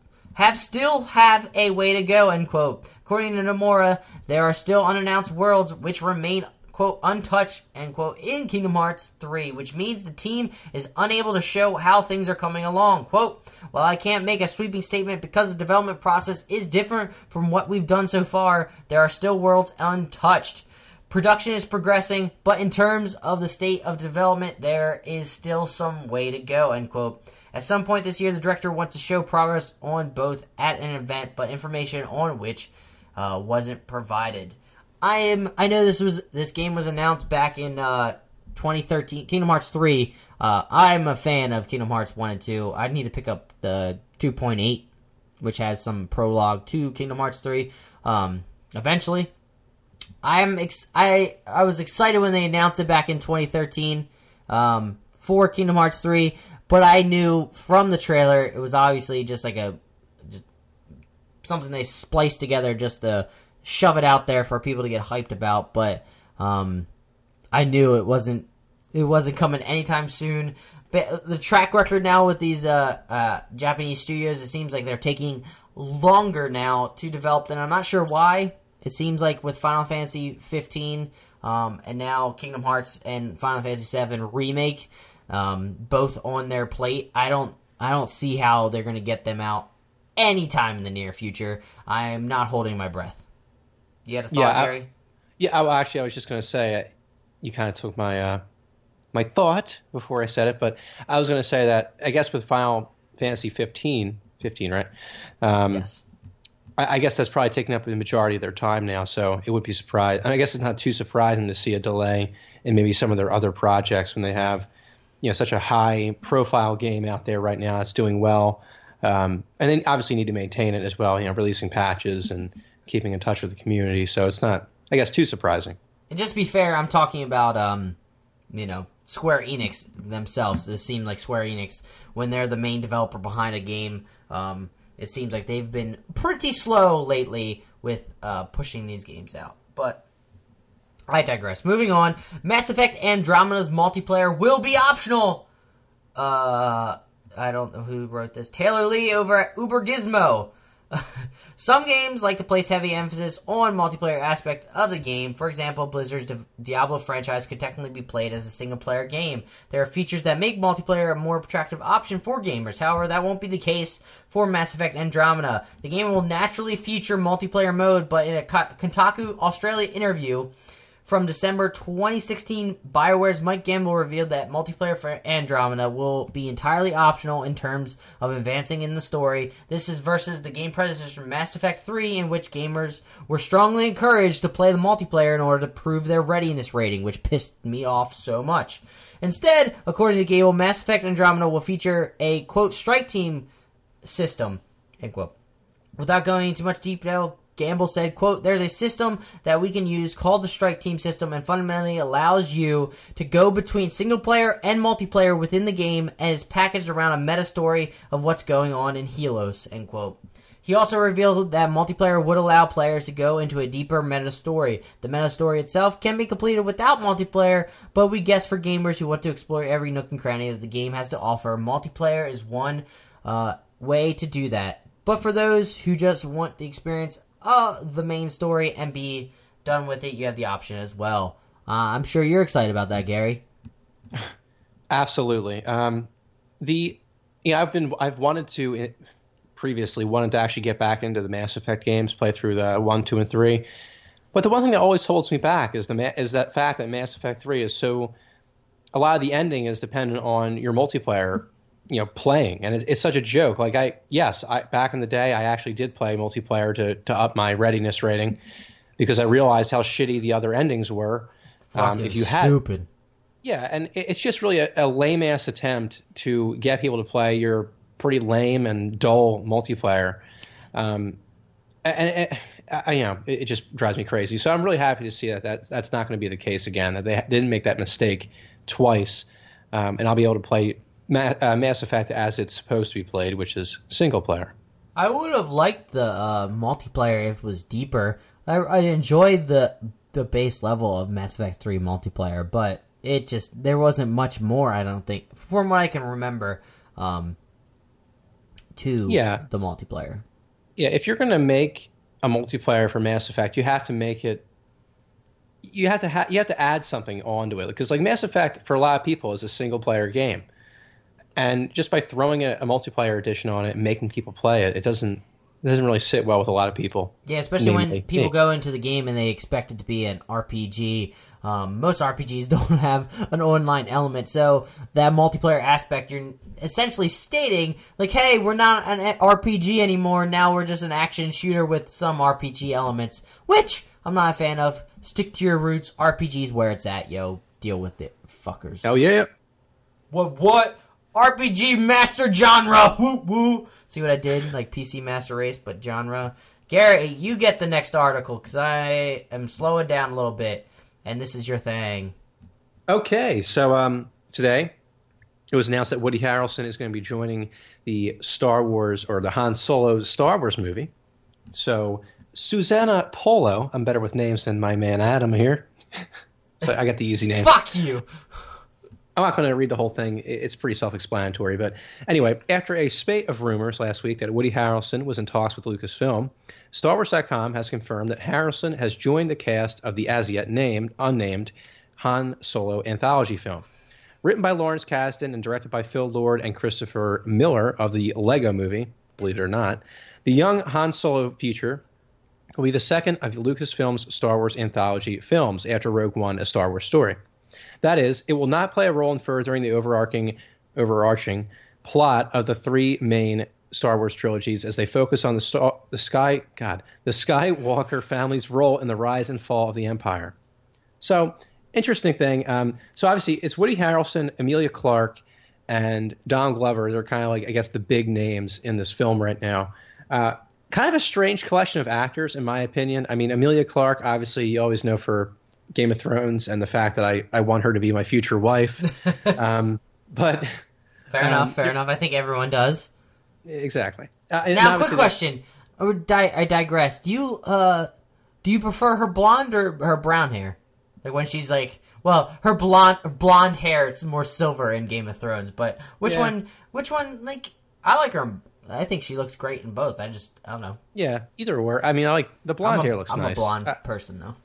have a way to go, end quote. According to Nomura, there are still unannounced worlds which remain, quote, untouched, end quote, in Kingdom Hearts 3, which means the team is unable to show how things are coming along. Quote, while I can't make a sweeping statement because the development process is different from what we've done so far, there are still worlds untouched. Production is progressing, but in terms of the state of development, there is still some way to go, end quote. At some point this year, the director wants to show progress on both at an event, but information on which wasn't provided. I know this game was announced back in 2013, Kingdom Hearts 3. I'm a fan of Kingdom Hearts 1 and 2. I need to pick up the 2.8, which has some prologue to Kingdom Hearts 3. Eventually, I was excited when they announced it back in 2013 for Kingdom Hearts 3, but I knew from the trailer it was obviously just something they spliced together just to shove it out there for people to get hyped about, but I knew it wasn't coming anytime soon. But the track record now with these Japanese studios, it seems like they're taking longer now to develop, and I'm not sure why. It seems like with Final Fantasy 15 and now Kingdom Hearts and Final Fantasy 7 Remake, both on their plate, I don't see how they're going to get them out anytime in the near future. I am not holding my breath. You had a thought, Gary? I was just going to say, you kind of took my my thought before I said it, but I was going to say that I guess with Final Fantasy 15, right? Yes. I guess that's probably taking up the majority of their time now, so it would be surprised. And I guess it's not too surprising to see a delay in maybe some of their other projects when they have, such a high-profile game out there right now that's doing well. And then obviously need to maintain it as well, releasing patches and keeping in touch with the community. So it's not, I guess, too surprising. And just to be fair, I'm talking about, Square Enix themselves. It seemed like Square Enix, when they're the main developer behind a game, it seems like they've been pretty slow lately with pushing these games out. But I digress. Moving on, Mass Effect Andromeda's multiplayer will be optional. I don't know who wrote this. Taylor Lee over at Uber Gizmo. Some games like to place heavy emphasis on multiplayer aspect of the game. For example, Blizzard's Diablo franchise could technically be played as a single-player game. There are features that make multiplayer a more attractive option for gamers. However, that won't be the case for Mass Effect Andromeda. The game will naturally feature multiplayer mode, but in a Kotaku Australia interview from December 2016, BioWare's Mike Gamble revealed that multiplayer for Andromeda will be entirely optional in terms of advancing in the story. This is versus the game predecessor Mass Effect 3, in which gamers were strongly encouraged to play the multiplayer in order to prove their readiness rating, which pissed me off so much. Instead, according to Gable, Mass Effect Andromeda will feature a, quote, strike team system, end quote. Without going into much detail, Gamble said, quote, there's a system that we can use called the Strike Team system and fundamentally allows you to go between single player and multiplayer within the game, and it's packaged around a meta story of what's going on in Helos, end quote. He also revealed that multiplayer would allow players to go into a deeper meta story. The meta story itself can be completed without multiplayer, but we guess for gamers who want to explore every nook and cranny that the game has to offer, multiplayer is one way to do that. But for those who just want the experience the main story and be done with it, you have the option as well. I'm sure you're excited about that, Gary. Absolutely. I've wanted to actually get back into the Mass Effect games, play through the 1, 2, and 3. But the one thing that always holds me back is that fact that Mass Effect 3 is so. A lot of the ending is dependent on your multiplayer playing, and it's such a joke. Like back in the day, I actually did play multiplayer to up my readiness rating because I realized how shitty the other endings were. If you had stupid, and it's just really a lame ass attempt to get people to play your pretty lame and dull multiplayer, it just drives me crazy. So I'm really happy to see that's not going to be the case again. That they didn't make that mistake twice, and I'll be able to play Mass Effect as it's supposed to be played, which is single player. I would have liked the multiplayer if it was deeper. I enjoyed the base level of Mass Effect 3 multiplayer, but there wasn't much more, I don't think, from what I can remember, to the multiplayer. Yeah, if you're going to make a multiplayer for Mass Effect, you have to make it. You have to add something onto it, because like Mass Effect for a lot of people is a single player game, and just by throwing a multiplayer edition on it and making people play it, it doesn't really sit well with a lot of people. Yeah, especially when people go into the game and they expect it to be an RPG. Most RPGs don't have an online element, so that multiplayer aspect, you're essentially stating, like, hey, we're not an RPG anymore, now we're just an action shooter with some RPG elements, which I'm not a fan of. Stick to your roots, RPG's where it's at, yo. Deal with it, fuckers. Hell yeah. What? RPG master genre, woo woo. See what I did? Like PC Master Race, but genre. Gary, you get the next article, because I am slowing down a little bit. And this is your thing. Okay, so today it was announced that Woody Harrelson is going to be joining the Star Wars, or the Han Solo Star Wars movie. So Susanna Polo, I'm better with names than my man Adam here. So I got the easy name. Fuck you! I'm not going to read the whole thing. It's pretty self-explanatory. But anyway, after a spate of rumors last week that Woody Harrelson was in talks with Lucasfilm, StarWars.com has confirmed that Harrelson has joined the cast of the as-yet unnamed Han Solo anthology film. Written by Lawrence Kasdan and directed by Phil Lord and Christopher Miller of the Lego Movie, believe it or not, the young Han Solo feature will be the second of Lucasfilm's Star Wars anthology films after Rogue One: A Star Wars Story. That is, it will not play a role in furthering the overarching plot of the three main Star Wars trilogies as they focus on the Skywalker family's role in the rise and fall of the Empire. So, interesting thing. So obviously, it's Woody Harrelson, Emilia Clarke, and Donald Glover. They're kind of like, I guess, the big names in this film right now. Kind of a strange collection of actors, in my opinion. I mean, Emilia Clarke, obviously, you always know for Game of Thrones and the fact that I want her to be my future wife. But fair enough. I think everyone does. Exactly. Now, quick question. I digress. Do you prefer her blonde or her brown hair? Like when she's like, well, her blonde hair, it's more silver in Game of Thrones. But which one? Like, I like her. I think she looks great in both. I don't know. Yeah, either or. I mean, I like the blonde hair looks nice. I'm a blonde person though.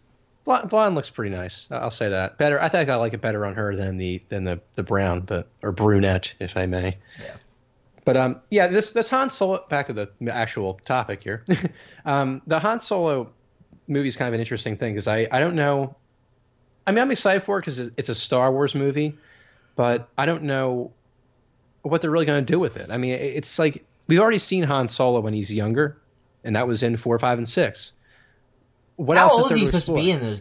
Blonde looks pretty nice. I'll say that. Better. I think I like it better on her than the brown, or brunette, if I may. Yeah. But this Han Solo. Back to the actual topic here. The Han Solo movie is kind of an interesting thing because I don't know. I mean, I'm excited for it because it's a Star Wars movie, but I don't know what they're really going to do with it. I mean, it's like we've already seen Han Solo when he's younger, and that was in 4, 5, and 6. What How else old is there is he to supposed to be in those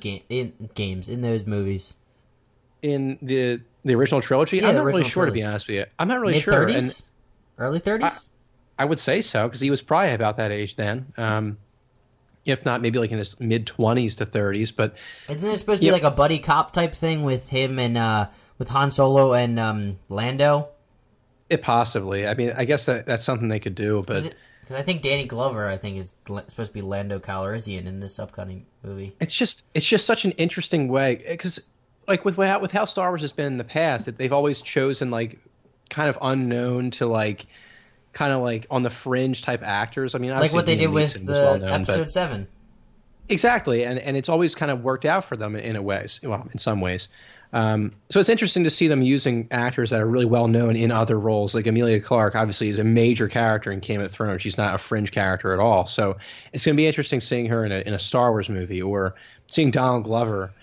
games, in those movies? In the original trilogy? Yeah, I'm not really sure, to be honest with you. I'm not really sure. Mid-30s? Early 30s? I would say so, because he was probably about that age then. If not, maybe like in his mid-20s to 30s. But isn't it supposed to be like a buddy cop type thing with him and with Han Solo and Lando? It possibly. I mean, I guess that's something they could do, but... Because I think Danny Glover, is supposed to be Lando Calrissian in this upcoming movie. It's just such an interesting way, because like with how Star Wars has been in the past, they've always chosen like kind of unknown to like kind of like on the fringe type actors. I mean, like what they did with Episode 7. Exactly, and it's always kind of worked out for them in some ways. So it's interesting to see them using actors that are really well known in other roles. Like Emilia Clarke, obviously, is a major character in Game of Thrones. She's not a fringe character at all. So it's going to be interesting seeing her in a Star Wars movie, or seeing Donald Glover.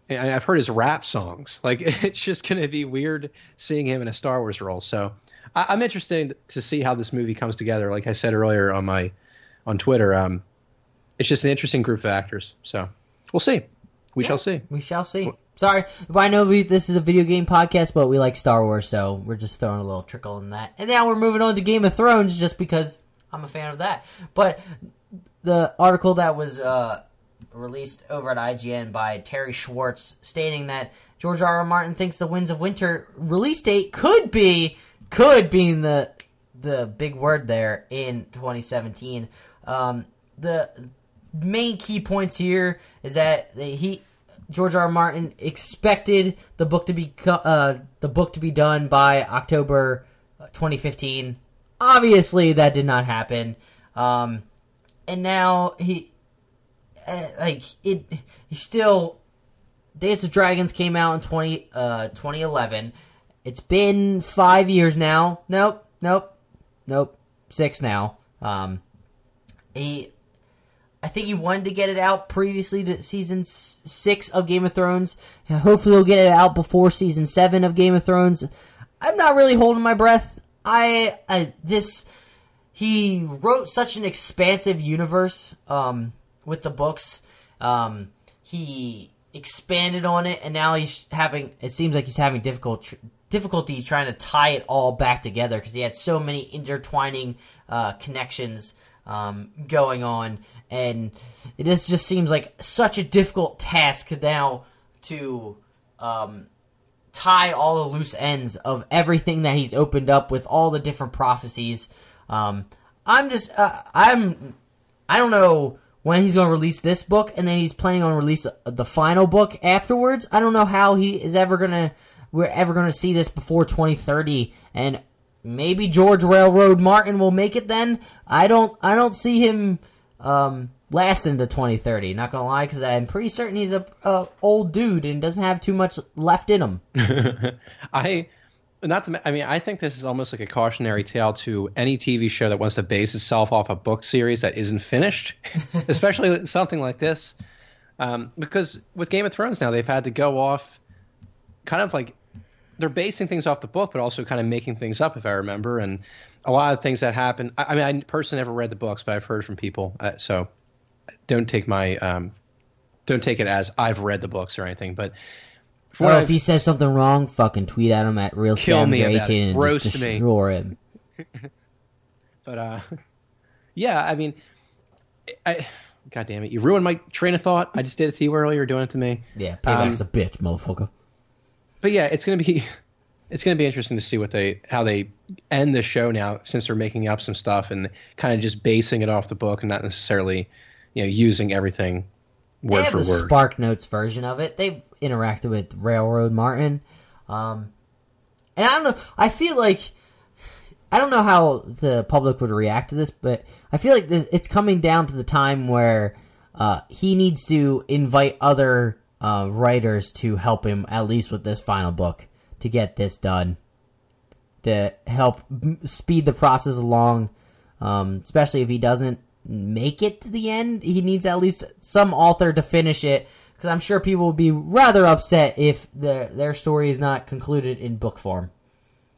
And I've heard his rap songs. Like, it's just going to be weird seeing him in a Star Wars role. So I'm interested to see how this movie comes together. Like I said earlier on Twitter, it's just an interesting group of actors. So we'll see. We shall see. We shall see. Sorry, I know this is a video game podcast, but we like Star Wars, so we're just throwing a little trickle in that. And now we're moving on to Game of Thrones, just because I'm a fan of that. But the article that was released over at IGN by Terry Schwartz, stating that George R.R. Martin thinks the Winds of Winter release date could be could being the big word there in 2017. The main key points here is that George R. R. Martin expected the book to be done by October 2015. Obviously, that did not happen. And now he still. Dance of Dragons came out in 2011. It's been 5 years now. Nope. 6 now. I think he wanted to get it out previously to season 6 of Game of Thrones. Hopefully he'll get it out before season 7 of Game of Thrones. I'm not really holding my breath. He wrote such an expansive universe with the books. He expanded on it, and now it seems like he's having difficulty trying to tie it all back together because he had so many intertwining connections going on, and it just seems like such a difficult task now to tie all the loose ends of everything that he's opened up with all the different prophecies. I don't know when he's going to release this book, and then he's planning on release the final book afterwards. I don't know how we're ever going to see this before 2030, and maybe George Railroad Martin will make it then. I don't see him lasting to 2030, not going to lie, because I'm pretty certain he's a old dude and doesn't have too much left in him. I think this is almost like a cautionary tale to any TV show that wants to base itself off a book series that isn't finished, especially something like this. Because with Game of Thrones now, they've had to go off kind of like they're basing things off the book, but also kind of making things up, if I remember. And a lot of things that happen. I personally never read the books, but I've heard from people. So don't take it as I've read the books or anything. But if he says something wrong, fucking tweet at him at RealScamJ18 and roast just destroy him. But yeah, I mean, God damn it, you ruined my train of thought. I just did it to you earlier. You're doing it to me. Yeah, payback's a bitch, motherfucker. But yeah, it's gonna be interesting to see how they end the show now, since they're making up some stuff and kind of just basing it off the book and not necessarily, using everything word for word. They have the Spark Notes version of it. They've interacted with Railroad Martin, and I don't know. I feel like I don't know how the public would react to this, but I feel like it's coming down to the time where he needs to invite other writers to help him, at least with this final book, to get this done, to help speed the process along, especially if he doesn't make it to the end. He needs at least some author to finish it, because I'm sure people will be rather upset if their story is not concluded in book form.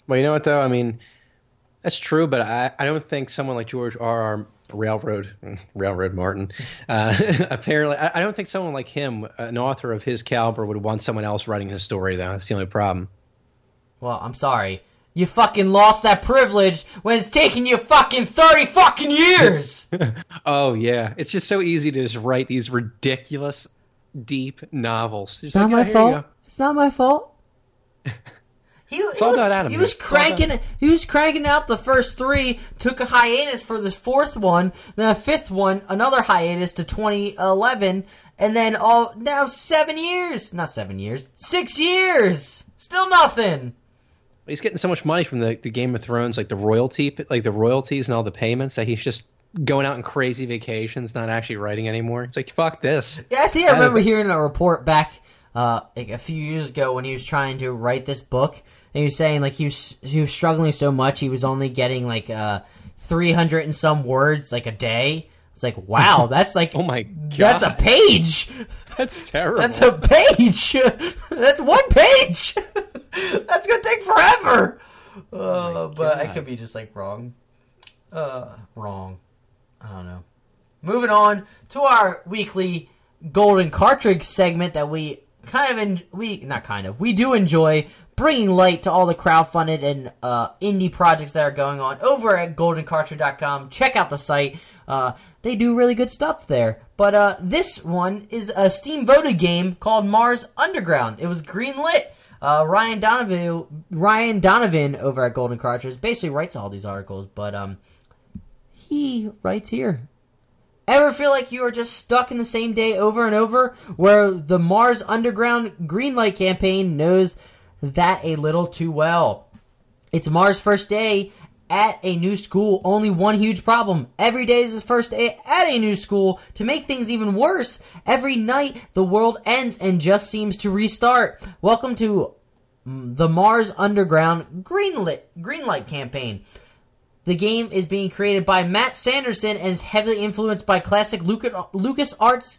Well, you know what, though? I mean, that's true, but I don't think someone like George R. Railroad Martin, apparently, I don't think someone like him, an author of his caliber, would want someone else writing his story, though. That's the only problem. Well, I'm sorry. You fucking lost that privilege when it's taken you fucking 30 fucking years! Oh, yeah. It's just so easy to just write these ridiculous, deep novels. It's not my fault. It's not my fault. He was cranking out the first 3, took a hiatus for this 4th one, then a 5th one, another hiatus to 2011, and then now 7 years. Not 7 years. 6 years! Still nothing! He's getting so much money from the Game of Thrones, like the royalties and all the payments, that he's just going out on crazy vacations, not actually writing anymore. It's like, fuck this. Yeah, I think I remember hearing a report back like a few years ago when he was trying to write this book, and he was saying like he was struggling so much he was only getting like 300 and some words like a day. It's like, wow, that's like, oh my God, that's a page. That's terrible. That's a page. That's one page. That's gonna take forever. But I could be just like wrong. Wrong. I don't know. Moving on to our weekly golden cartridge segment that we do enjoy, bringing light to all the crowdfunded and indie projects that are going on over at goldencartridge.com. Check out the site. They do really good stuff there. But this one is a Steam voted game called Mars Underground. It was greenlit Ryan Donovan over at Golden Cartridge basically writes all these articles, but he writes here. Ever feel like you are just stuck in the same day over and over, where the Mars Underground Greenlight campaign knows that a little too well? It's Mars' first day at a new school. Only one huge problem. Every day is his first day at a new school. To make things even worse, every night the world ends and just seems to restart. Welcome to the Mars Underground Greenlight campaign. The game is being created by Matt Sanderson and is heavily influenced by classic LucasArts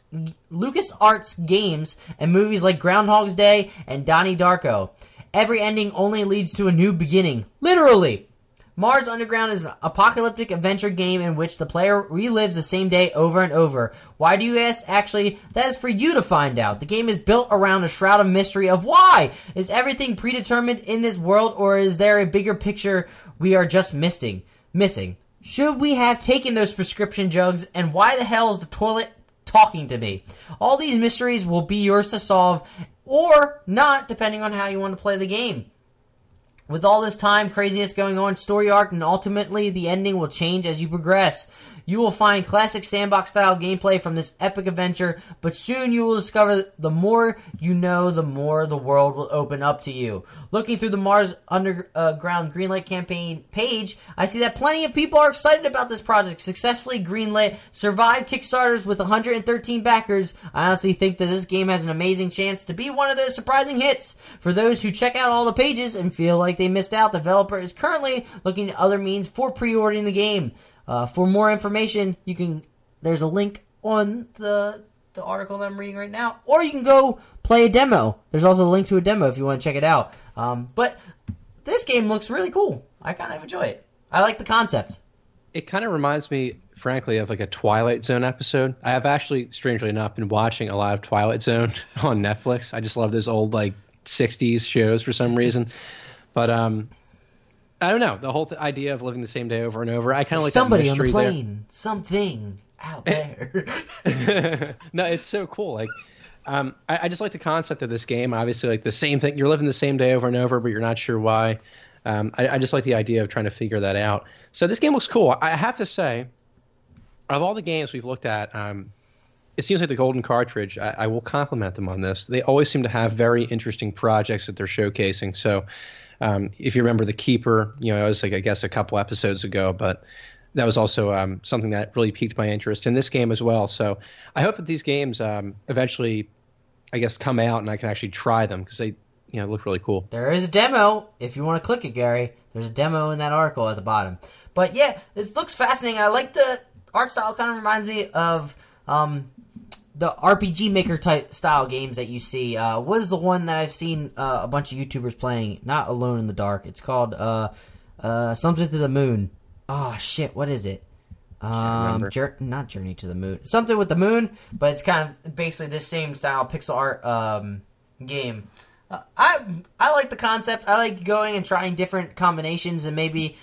games and movies like Groundhog's Day and Donnie Darko. Every ending only leads to a new beginning. Literally! Mars Underground is an apocalyptic adventure game in which the player relives the same day over and over. Why do you ask? Actually, that is for you to find out. The game is built around a shroud of mystery of why. Is everything predetermined in this world, or is there a bigger picture we are just missing? Should we have taken those prescription drugs, and why the hell is the toilet talking to me? All these mysteries will be yours to solve, or not, depending on how you want to play the game. With all this time, craziness going on, story arc, and ultimately the ending will change as you progress. You will find classic sandbox-style gameplay from this epic adventure, but soon you will discover the more you know, the more the world will open up to you. Looking through the Mars Underground Greenlight campaign page, I see that plenty of people are excited about this project. Successfully greenlit, survived Kickstarters with 113 backers. I honestly think that this game has an amazing chance to be one of those surprising hits. For those who check out all the pages and feel like they missed out, the developer is currently looking at other means for pre-ordering the game. For more information, there's a link on the article that I'm reading right now, or you can go play a demo. There's also a link to a demo if you want to check it out. But this game looks really cool. I kind of enjoy it. I like the concept. It kind of reminds me, frankly, of like a Twilight Zone episode. I have actually, strangely enough, been watching a lot of Twilight Zone on Netflix. I just love those old like 60s shows for some reason. But I don't know. The whole idea of living the same day over and over. I kind of like somebody that mystery on the plane. There. Something out there. No, it's so cool. Like, I just like the concept of this game. Obviously, like the same thing. You're living the same day over and over, but you're not sure why. I just like the idea of trying to figure that out. So this game looks cool. I have to say, of all the games we've looked at, it seems like the Golden Cartridge, I will compliment them on this. They always seem to have very interesting projects that they're showcasing. So if you remember The Keeper, it was like, I guess, a couple episodes ago, but that was also something that really piqued my interest in this game as well. So I hope that these games eventually, I guess, come out and I can actually try them because they look really cool. There is a demo if you want to click it, Gary. There's a demo in that article at the bottom. But yeah, it looks fascinating. I like the art style. Kind of reminds me of the RPG Maker type style games that you see. What is the one that I've seen a bunch of YouTubers playing? Not Alone in the Dark. It's called Something to the Moon. Oh shit, what is it? Not Journey to the Moon. Something with the moon, but it's kind of basically this same style pixel art game. I like the concept. I like going and trying different combinations, and maybe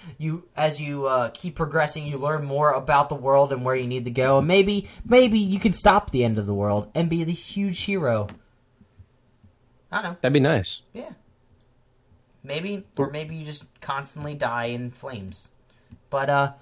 as you keep progressing, you learn more about the world and where you need to go. And maybe you can stop the end of the world and be the huge hero. I don't know. That'd be nice. Yeah. Maybe you just constantly die in flames. But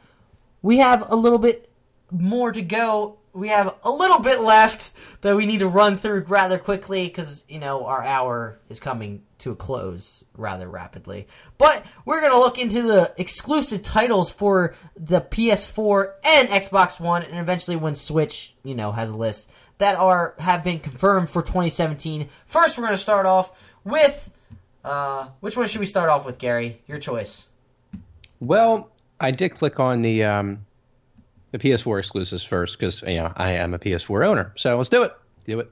we have a little bit more to go. We have a little bit left that we need to run through rather quickly because, our hour is coming to a close rather rapidly. But we're going to look into the exclusive titles for the PS4 and Xbox One, and eventually when Switch, has a list that have been confirmed for 2017. First, we're going to start off with, which one should we start off with, Gary? Your choice. Well, I did click on the PS4 exclusives first because I am a PS4 owner. So let's do it.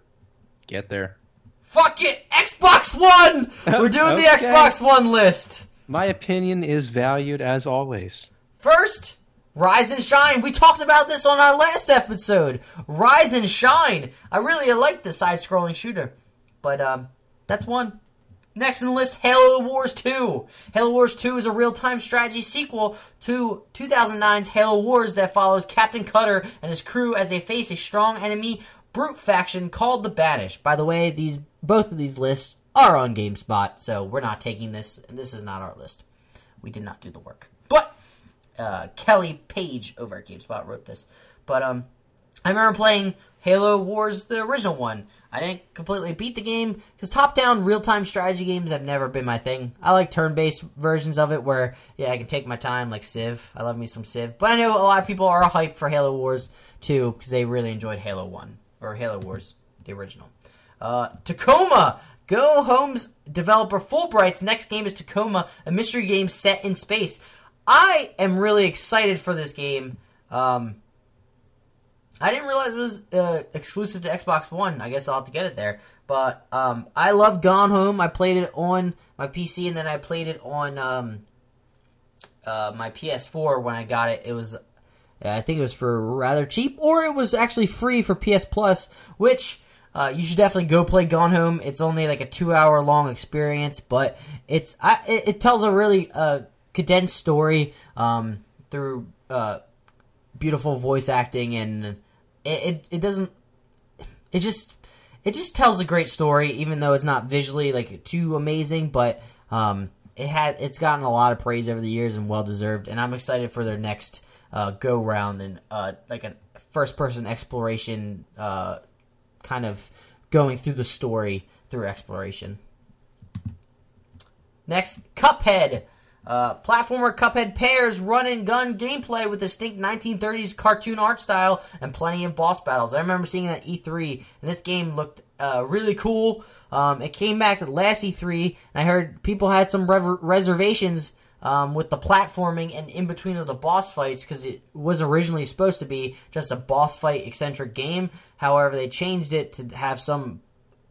Get there. Fuck it, Xbox One. We're doing the Xbox One list. My opinion is valued as always. First, Rise and Shine. We talked about this on our last episode. Rise and Shine. I really like the side-scrolling shooter, but that's one. Next on the list, Halo Wars 2. Halo Wars 2 is a real-time strategy sequel to 2009's Halo Wars that follows Captain Cutter and his crew as they face a strong enemy brute faction called the Banished. By the way, both of these lists are on GameSpot, so we're not taking this, and this is not our list. We did not do the work. But Kelly Page over at GameSpot wrote this. But I remember playing Halo Wars, the original one. I didn't completely beat the game, because top-down real-time strategy games have never been my thing. I like turn-based versions of it where, I can take my time, like Civ. I love me some Civ. But I know a lot of people are hyped for Halo Wars, too, because they really enjoyed Halo 1, or Halo Wars, the original. Tacoma! Go Home's developer Fulbright's next game is Tacoma, a mystery game set in space. I am really excited for this game. I didn't realize it was exclusive to Xbox One. I guess I'll have to get it there. But I love Gone Home. I played it on my PC, and then I played it on my PS4 when I got it. It was, I think it was for rather cheap, or it was actually free for PS Plus, which... you should definitely go play Gone Home. It's only like a 2-hour long experience, but it tells a really condensed story through beautiful voice acting, and it just tells a great story, even though it's not visually like too amazing. But it's gotten a lot of praise over the years and well deserved. And I'm excited for their next go round and like a first person exploration. Kind of going through the story through exploration. Next, Cuphead. Platformer Cuphead pairs run-and-gun gameplay with distinct 1930s cartoon art style and plenty of boss battles. I remember seeing it at E3, and this game looked really cool. It came back at last E3, and I heard people had some reservations with the platforming and in between of the boss fights, because it was originally supposed to be just a boss fight eccentric game. However, they changed it to have some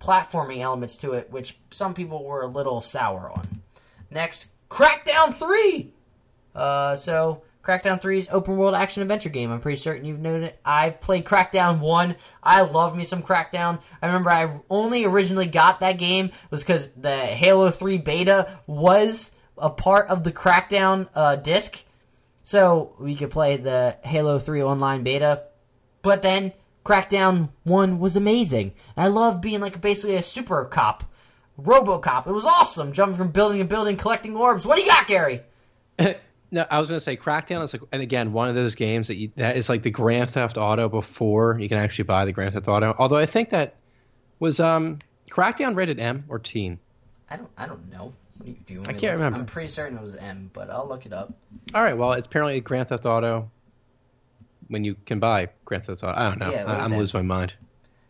platforming elements to it, which some people were a little sour on. Next, Crackdown 3! So, Crackdown 3 is open world action adventure game. I'm pretty certain you've known it. I've played Crackdown 1. I love me some Crackdown. I remember I only originally got that game was because the Halo 3 beta was a part of the Crackdown disc, so we could play the Halo 3 online beta. But then Crackdown 1 was amazing. I love being like basically a super cop, RoboCop. It was awesome, jumping from building to building, collecting orbs. What do you got, Gary? No, I was going to say Crackdown is like, and again, one of those games that is like the Grand Theft Auto before you can actually buy the Grand Theft Auto. Although I think that was Crackdown rated M or teen. I don't know. Do you want I can't remember. I'm pretty certain it was M, but I'll look it up. All right. Well, it's apparently Grand Theft Auto when you can buy Grand Theft Auto. I don't know. Yeah, I'm losing my mind.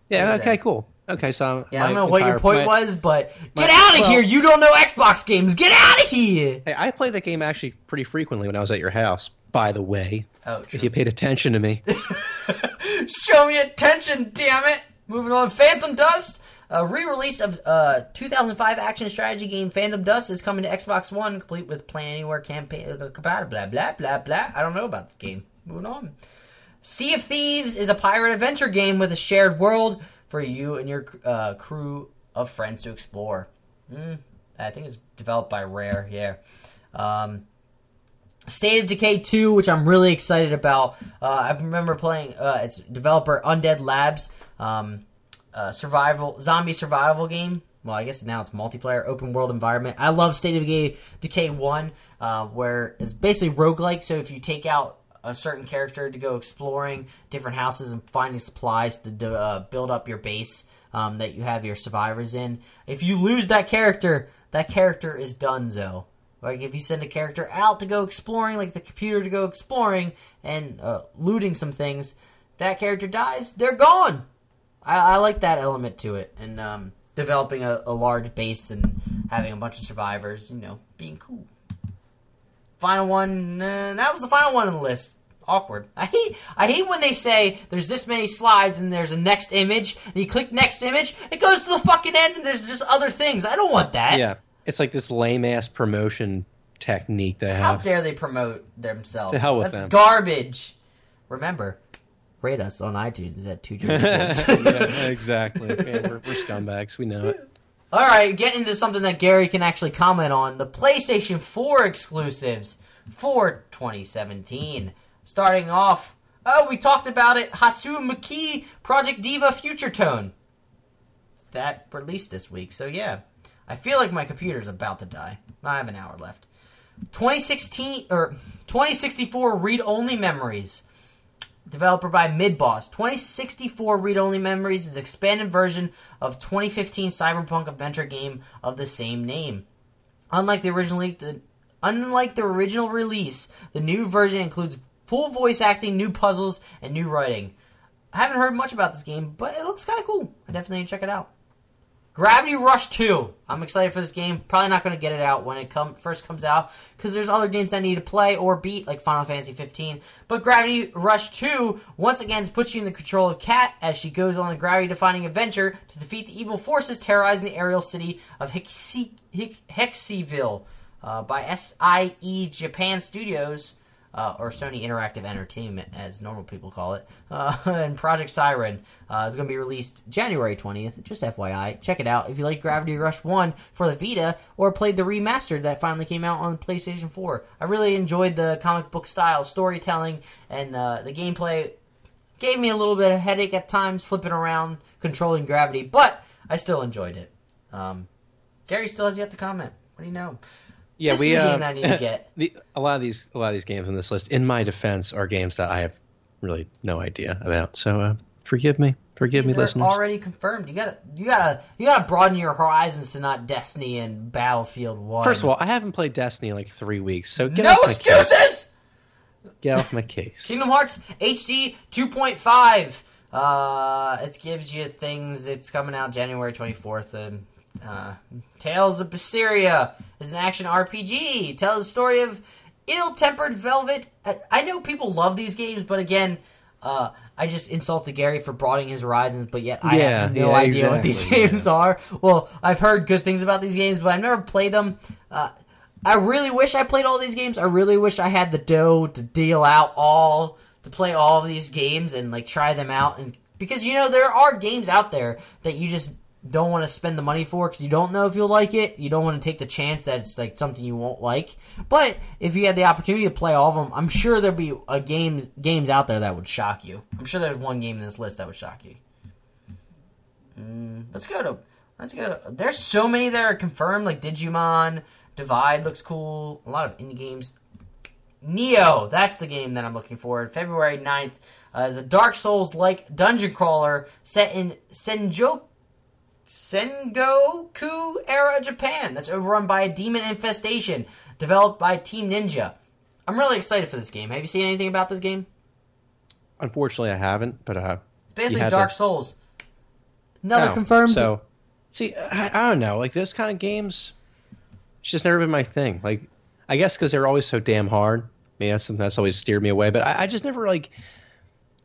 Yeah. Okay. Cool. Okay. So I don't know what your point was, but get out of here! You don't know Xbox games. Get out of here! Hey, I played that game actually pretty frequently when I was at your house. By the way, if you paid attention to me. Show me attention, damn it! Moving on, Phantom Dust. A re-release of 2005 action strategy game Phantom Dust is coming to Xbox One, complete with Play Anywhere campaign, compatible, blah, blah, blah, blah. I don't know about this game. Moving on. Sea of Thieves is a pirate adventure game with a shared world for you and your crew of friends to explore. I think it's developed by Rare, yeah. State of Decay 2, which I'm really excited about. I remember playing, it's developer Undead Labs, zombie survival game. Well, I guess now it's multiplayer, open world environment. I love State of Decay 1, where it's basically roguelike. So if you take out a certain character to go exploring different houses and finding supplies to build up your base that you have your survivors in, if you lose that character is donezo. Like if you send a character out to go exploring, like the computer to go exploring and looting some things, that character dies, they're gone. I like that element to it, and developing a large base and having a bunch of survivors, being cool. Final one, that was the final one on the list. Awkward. I hate when they say there's this many slides and there's a next image, and you click next image, it goes to the fucking end and there's just other things. I don't want that. Yeah, it's like this lame-ass promotion technique they have. How dare they promote themselves? To hell with That's them. garbage. Remember, rate us on iTunes at 2 Yeah, exactly. Yeah, we're scumbags. We know it. All right, getting into something that Gary can actually comment on. The PlayStation 4 exclusives for 2017. Starting off, we talked about it, Hatsune Miku Project Diva Future Tone. That released this week, so yeah. I feel like my computer's about to die. I have an hour left. 2064 read-only memories. Developer by Midboss. 2064 read-only memories is an expanded version of 2015 cyberpunk adventure game of the same name. Unlike the original release, the new version includes full voice acting, new puzzles, and new writing. I haven't heard much about this game, but it looks kind of cool. I definitely need to check it out. Gravity Rush 2. I'm excited for this game. Probably not going to get it out when it first comes out, because there's other games I need to play or beat, like Final Fantasy 15. But Gravity Rush 2, once again, puts you in the control of Kat as she goes on a gravity-defying adventure to defeat the evil forces terrorizing the aerial city of Hexyville by SIE Japan Studios, or Sony Interactive Entertainment, as normal people call it, and Project Siren is going to be released January 20th, just FYI. Check it out if you like Gravity Rush 1 for the Vita, or played the remastered that finally came out on PlayStation 4. I really enjoyed the comic book style storytelling, and the gameplay gave me a little bit of headache at times, flipping around, controlling gravity, but I still enjoyed it. Gary still has yet to comment. What do you know? Yeah, this is the game that I need to get. A lot of these games on this list, in my defense, are games that I have really no idea about. So forgive me, listeners. Already confirmed. You gotta broaden your horizons to not Destiny and Battlefield 1. First of all, I haven't played Destiny in like 3 weeks, so get no off excuses. My case. Get off my case. Kingdom Hearts HD 2.5. It gives you things. It's coming out January 24th. And Tales of Berseria is an action RPG. Tells the story of ill-tempered Velvet. I know people love these games, but again, I just insulted Gary for broadening his horizons, but yet I have no idea what these games are. Well, I've heard good things about these games, but I've never played them. I really wish I played all these games. I really wish I had the dough to play all of these games and like try them out. And because there are games out there that you just don't want to spend the money for because you don't know if you'll like it. You don't want to take the chance that it's like something you won't like. But if you had the opportunity to play all of them, I'm sure there'd be games out there that would shock you. I'm sure there's one game in this list that would shock you. Let's go to. There's so many that are confirmed, like Digimon, Divide looks cool. A lot of indie games. Neo, that's the game that I'm looking for. February 9th is a Dark Souls-like dungeon crawler set in Sengoku era Japan that's overrun by a demon infestation, developed by Team Ninja. I'm really excited for this game. Have you seen anything about this game? Unfortunately, I haven't, but basically Dark Souls. Another confirmed. So, see, I don't know. Like those kind of games, it's just never been my thing. Like, I guess because they're always so damn hard. Maybe that's something that's always steered me away. But I just never like.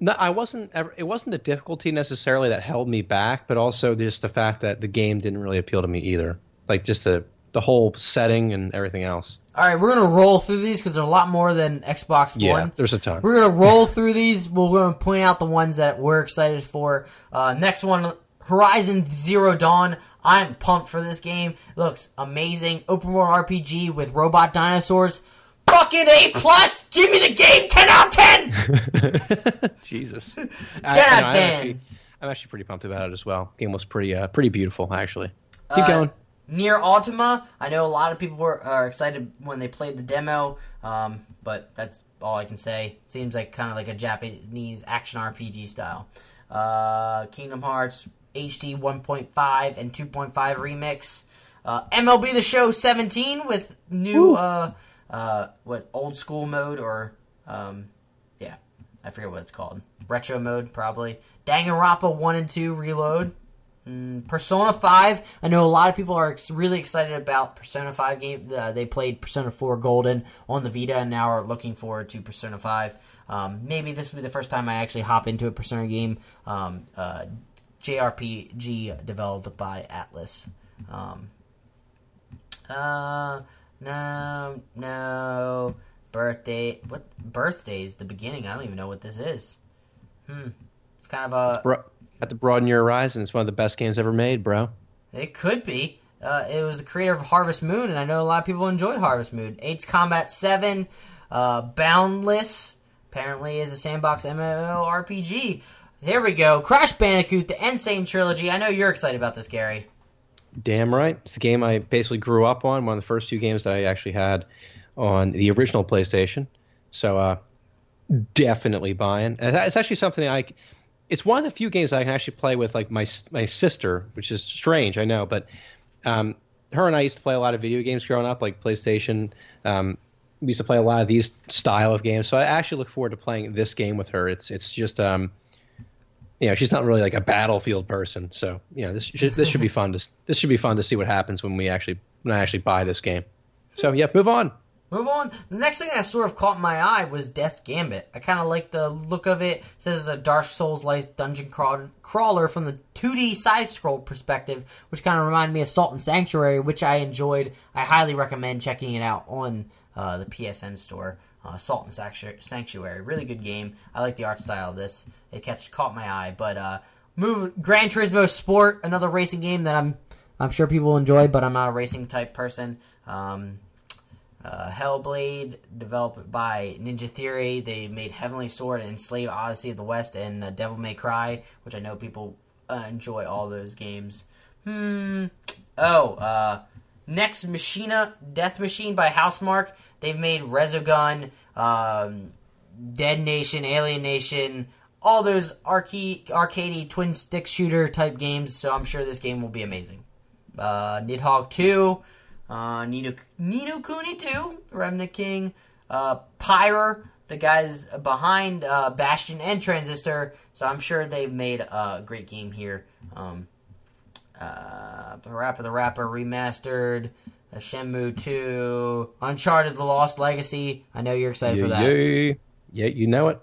No, I wasn't ever. It wasn't the difficulty necessarily that held me back, but also just the fact that the game didn't really appeal to me either. Like just the whole setting and everything else. All right, we're gonna roll through these because there's a lot more than Xbox One. Yeah, there's a ton. We're gonna roll through these. We're gonna point out the ones that we're excited for. Next one, Horizon Zero Dawn. I'm pumped for this game. It looks amazing. Open world RPG with robot dinosaurs. Fucking A+! Give me the game 10 out of 10! Jesus. 10 out of 10. I'm actually pretty pumped about it as well. The game was pretty beautiful, actually. Keep going. Nier Automata. I know a lot of people are excited when they played the demo, but that's all I can say. Seems like kind of like a Japanese action RPG style. Kingdom Hearts HD 1.5 and 2.5 remix. MLB The Show 17 with new... old school mode or, I forget what it's called. Retro mode, probably. Danganronpa 1 and 2 Reload. Persona 5. I know a lot of people are really excited about Persona 5 game. They played Persona 4 Golden on the Vita and now are looking forward to Persona 5. Maybe this will be the first time I actually hop into a Persona game. JRPG developed by Atlas. No. Birthday. What? Birthday's the beginning. I don't even know what this is. It's kind of a... Have to broaden your horizons. It's one of the best games ever made, bro. It could be. It was the creator of Harvest Moon, and I know a lot of people enjoyed Harvest Moon. Ace Combat 7. Boundless. Apparently is a sandbox MMORPG. Here we go. Crash Bandicoot, the Insane Trilogy. I know you're excited about this, Gary. Damn right. It's the game I basically grew up on. One of the first two games that I actually had on the original PlayStation. So definitely buying. And it's actually something it's one of the few games I can actually play with like my sister, which is strange, I know, but her and I used to play a lot of video games growing up, like PlayStation. We used to play a lot of these style of games, so I actually look forward to playing this game with her. It's just she's not really like a Battlefield person, so this should be fun to see what happens when I actually buy this game. So yeah, move on. The next thing that sort of caught my eye was Death's Gambit. I kind of like the look of it. It says a Dark Souls-like dungeon crawler from the 2D side-scroll perspective, which kind of reminded me of Salt and Sanctuary, which I enjoyed. I highly recommend checking it out on the PSN store. Salt and Sanctuary, really good game. I like the art style of this. It caught my eye. But Gran Turismo Sport, another racing game that I'm sure people will enjoy, but I'm not a racing type person. Hellblade, developed by Ninja Theory. They made Heavenly Sword and Slave Odyssey of the West and Devil May Cry, which I know people enjoy all those games. Next Machina, Death Machine by Housemarque. They've made Resogun, Dead Nation, Alien Nation, all those arcadey twin stick shooter type games, so I'm sure this game will be amazing. Nidhogg 2, Ni no Kuni 2, Remnant King, Pyre, the guys behind Bastion and Transistor, so I'm sure they've made a great game here. Parappa the Rapper Remastered, Shenmue 2, Uncharted The Lost Legacy. I know you're excited for that. Yeah, you know it.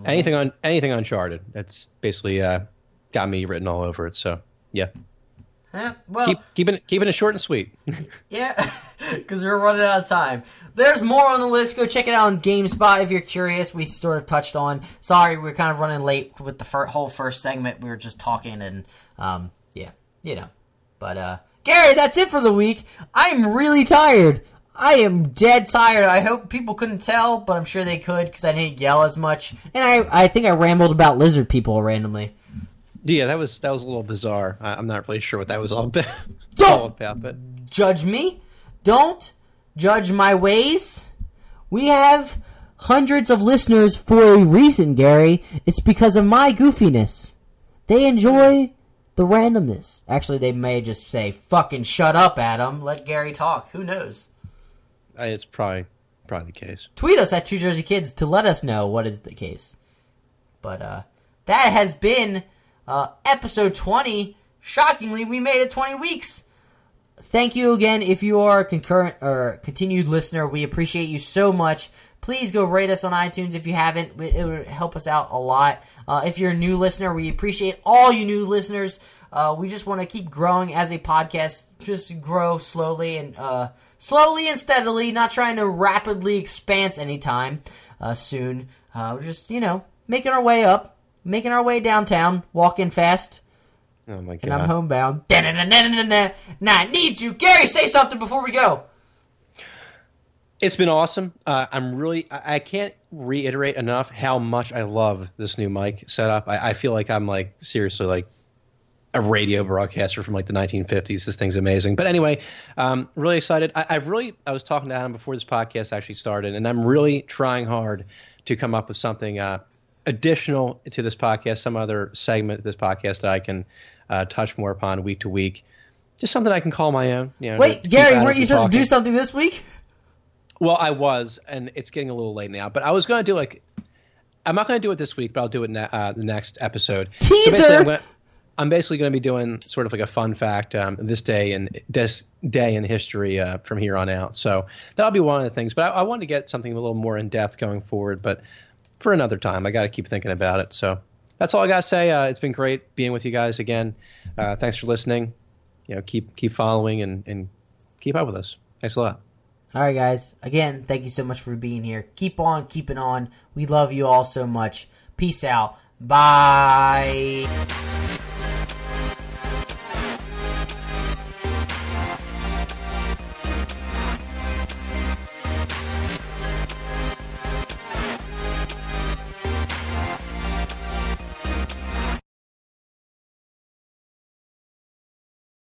Anything Uncharted. That's basically got me written all over it, so yeah. Well, keeping it short and sweet. Yeah, because we're running out of time. There's more on the list. Go check it out on GameSpot if you're curious. We sort of touched on. Sorry, we're kind of running late with the whole first segment. We were just talking and, But, Gary, that's it for the week. I'm really tired. I am dead tired. I hope people couldn't tell, but I'm sure they could because I didn't yell as much. And I think I rambled about lizard people randomly. Yeah, that was a little bizarre. I'm not really sure what that was all about. Don't judge me. Don't judge my ways. We have hundreds of listeners for a reason, Gary. It's because of my goofiness. They enjoy the randomness. Actually, they may just say, fucking shut up, Adam. Let Gary talk. Who knows? It's probably the case. Tweet us at Two Jersey Kids to let us know what is the case. But that has been episode 20. Shockingly, we made it 20 weeks. Thank you again. If you are a concurrent or continued listener, we appreciate you so much. Please go rate us on iTunes if you haven't. It would help us out a lot. If you're a new listener, we appreciate all you new listeners. We just want to keep growing as a podcast. Just grow slowly and steadily. Not trying to rapidly expand anytime soon. We're just, making our way up. Making our way downtown, walking fast. Oh my God. And I'm homebound. Now I need you. Gary, say something before we go. It's been awesome. I can't reiterate enough how much I love this new mic setup. I feel like I'm seriously like a radio broadcaster from the 1950s. This thing's amazing. But anyway, really excited. I was talking to Adam before this podcast actually started, and I'm really trying hard to come up with something additional to this podcast, some other segment of this podcast that I can touch more upon week to week. Just something I can call my own. Wait, Gary, weren't you supposed to do something this week? Well, I was, and it's getting a little late now. But I was going to do I'm not going to do it this week, but I'll do it the next episode. Teaser! So I'm basically going to be doing sort of like a fun fact this day in history from here on out. So that'll be one of the things. But I want to get something a little more in depth going forward. But for another time, I got to keep thinking about it. So that's all I got to say. It's been great being with you guys again. Thanks for listening. Keep following and keep up with us. Thanks a lot. All right, guys. Again, thank you so much for being here. Keep on keeping on. We love you all so much. Peace out. Bye.